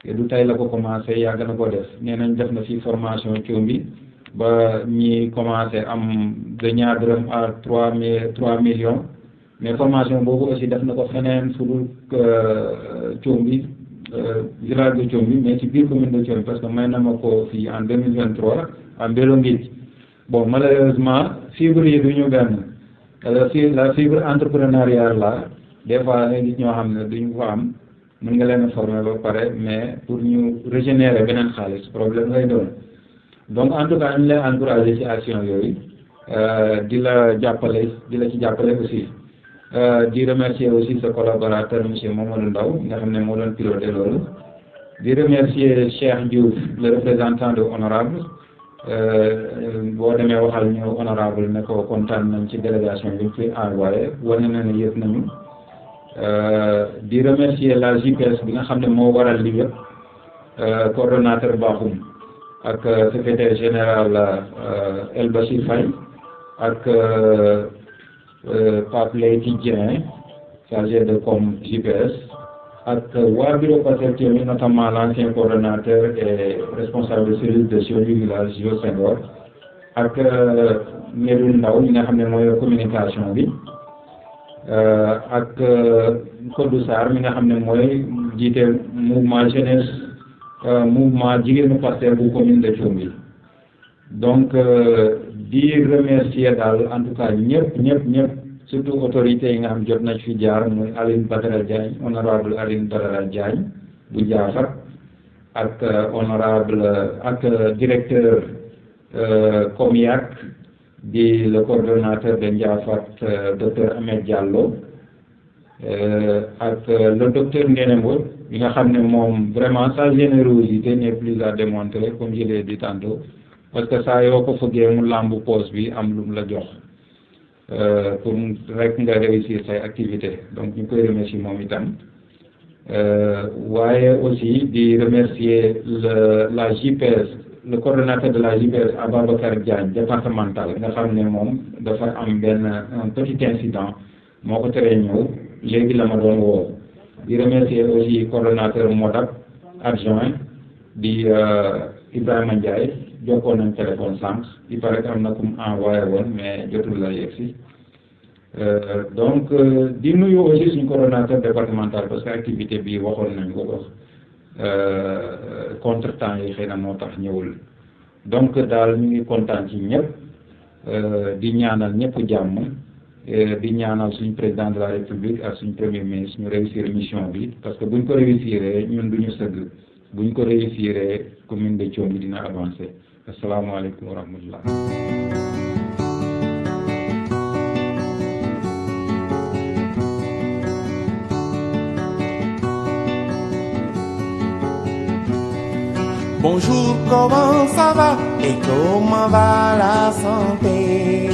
te du tey la ko commencé yàgg na ko def nee nañ def na fi formation Thiomby ba ñi commencé am de ñaar dërëm à 3 millions mais formation boobu aussi def na ko feneen fu dul Thiomby village de Thiomby mais ci biir commune de Thiomby parce que may na ma ko fii en 2023 à Mbello Ngidj bon malheureusement fibre yi du ñu benn la fibre entrepreneuriale là des fois nga gis ñoo xam ne duñu ko am mën nga leen a former ba pare mais pour ñu régénérer beneen xaalis problème lay doon donc en tout cas ñu lay encouragé ci action yooyu di la ci jàppale aussi di remercier aussi sa collaborateur monsieur Mamadou Ndaw nga xam ne moo doon piloté loolu di remercier Cheikh Diouf le représentant de honorable boo demee waxal ñu honorable ne ko kontaan nañ ci délégation bi ñu fi envoyé wane na ne yëg nañu di remercier la JPS bi nga xam ne moo waral li yëpp coordonnateur Bakhoum ak secrétaire général El Bachir Faye ak Pape Leyti Dieng chargé de com JPS ak waa bureau Pastef mi notamment l'ancien coordonnateur et responsable de cellule de suivi du village Jo Senghor ak Medoune Ndaw ñi nga xam ne mooy communication bi ak Kodou Sarr mi nga xam ne mooy jiite mouvement jeunesse mouvement jigéenu Pastef bu commune de Thiomby donc di remercier daal en tout cas ñëpp surtout autorités yi nga xam jot nañ fi jaar muy Aline Badara Diagne honorable Aline Badara Diagne bu Jaafar ak honorable ak directeur Comiac di le coordonnateur de Ndiafat docteur Ahmed Diallo ak le docteur Ndéné Mbodj bi nga xam ne moom vraiment sa générosité n'est plus à démontrer comme je l'ai dit tantôt parce que saa yoo ko fëggee mu làmbu poste bi am lu mu la jox pour rek nga réussir say activité donc ñu koy remercier moom itam waaye aussi di remercier la JPS le coordonnateur de la JPS Ababacar Diagne départemental nga xam ne moom dafa am un petit incident moo ko teree ñëw léegi la ma doon woo di remercier aussi coordonnateur Modap adjoint di Ibrahima Ndiaye jokkoon nañ téléphone sànq il paraît que am na ku mu envoyé woon mais jotul la yegsi donc di nuyu aussi suñu coordonnateur départemental parce que activité bi waxoon nañ ko contretemps yi xëy na moo tax ñëwul donc daal ñu ngi kontaan ci ñëpp di ñaanal ñëpp jàmm di ñaanal suñu président de la république ak suñu premier ministre ñu réussir mission bi parce que buñ ko réussiree ñun duñu sëgg buñ ko réussiree commune de Thiomby dina avancer asalaamaaleykum wa rahmatullah. Bonjour, comment ça va et comment va la santé?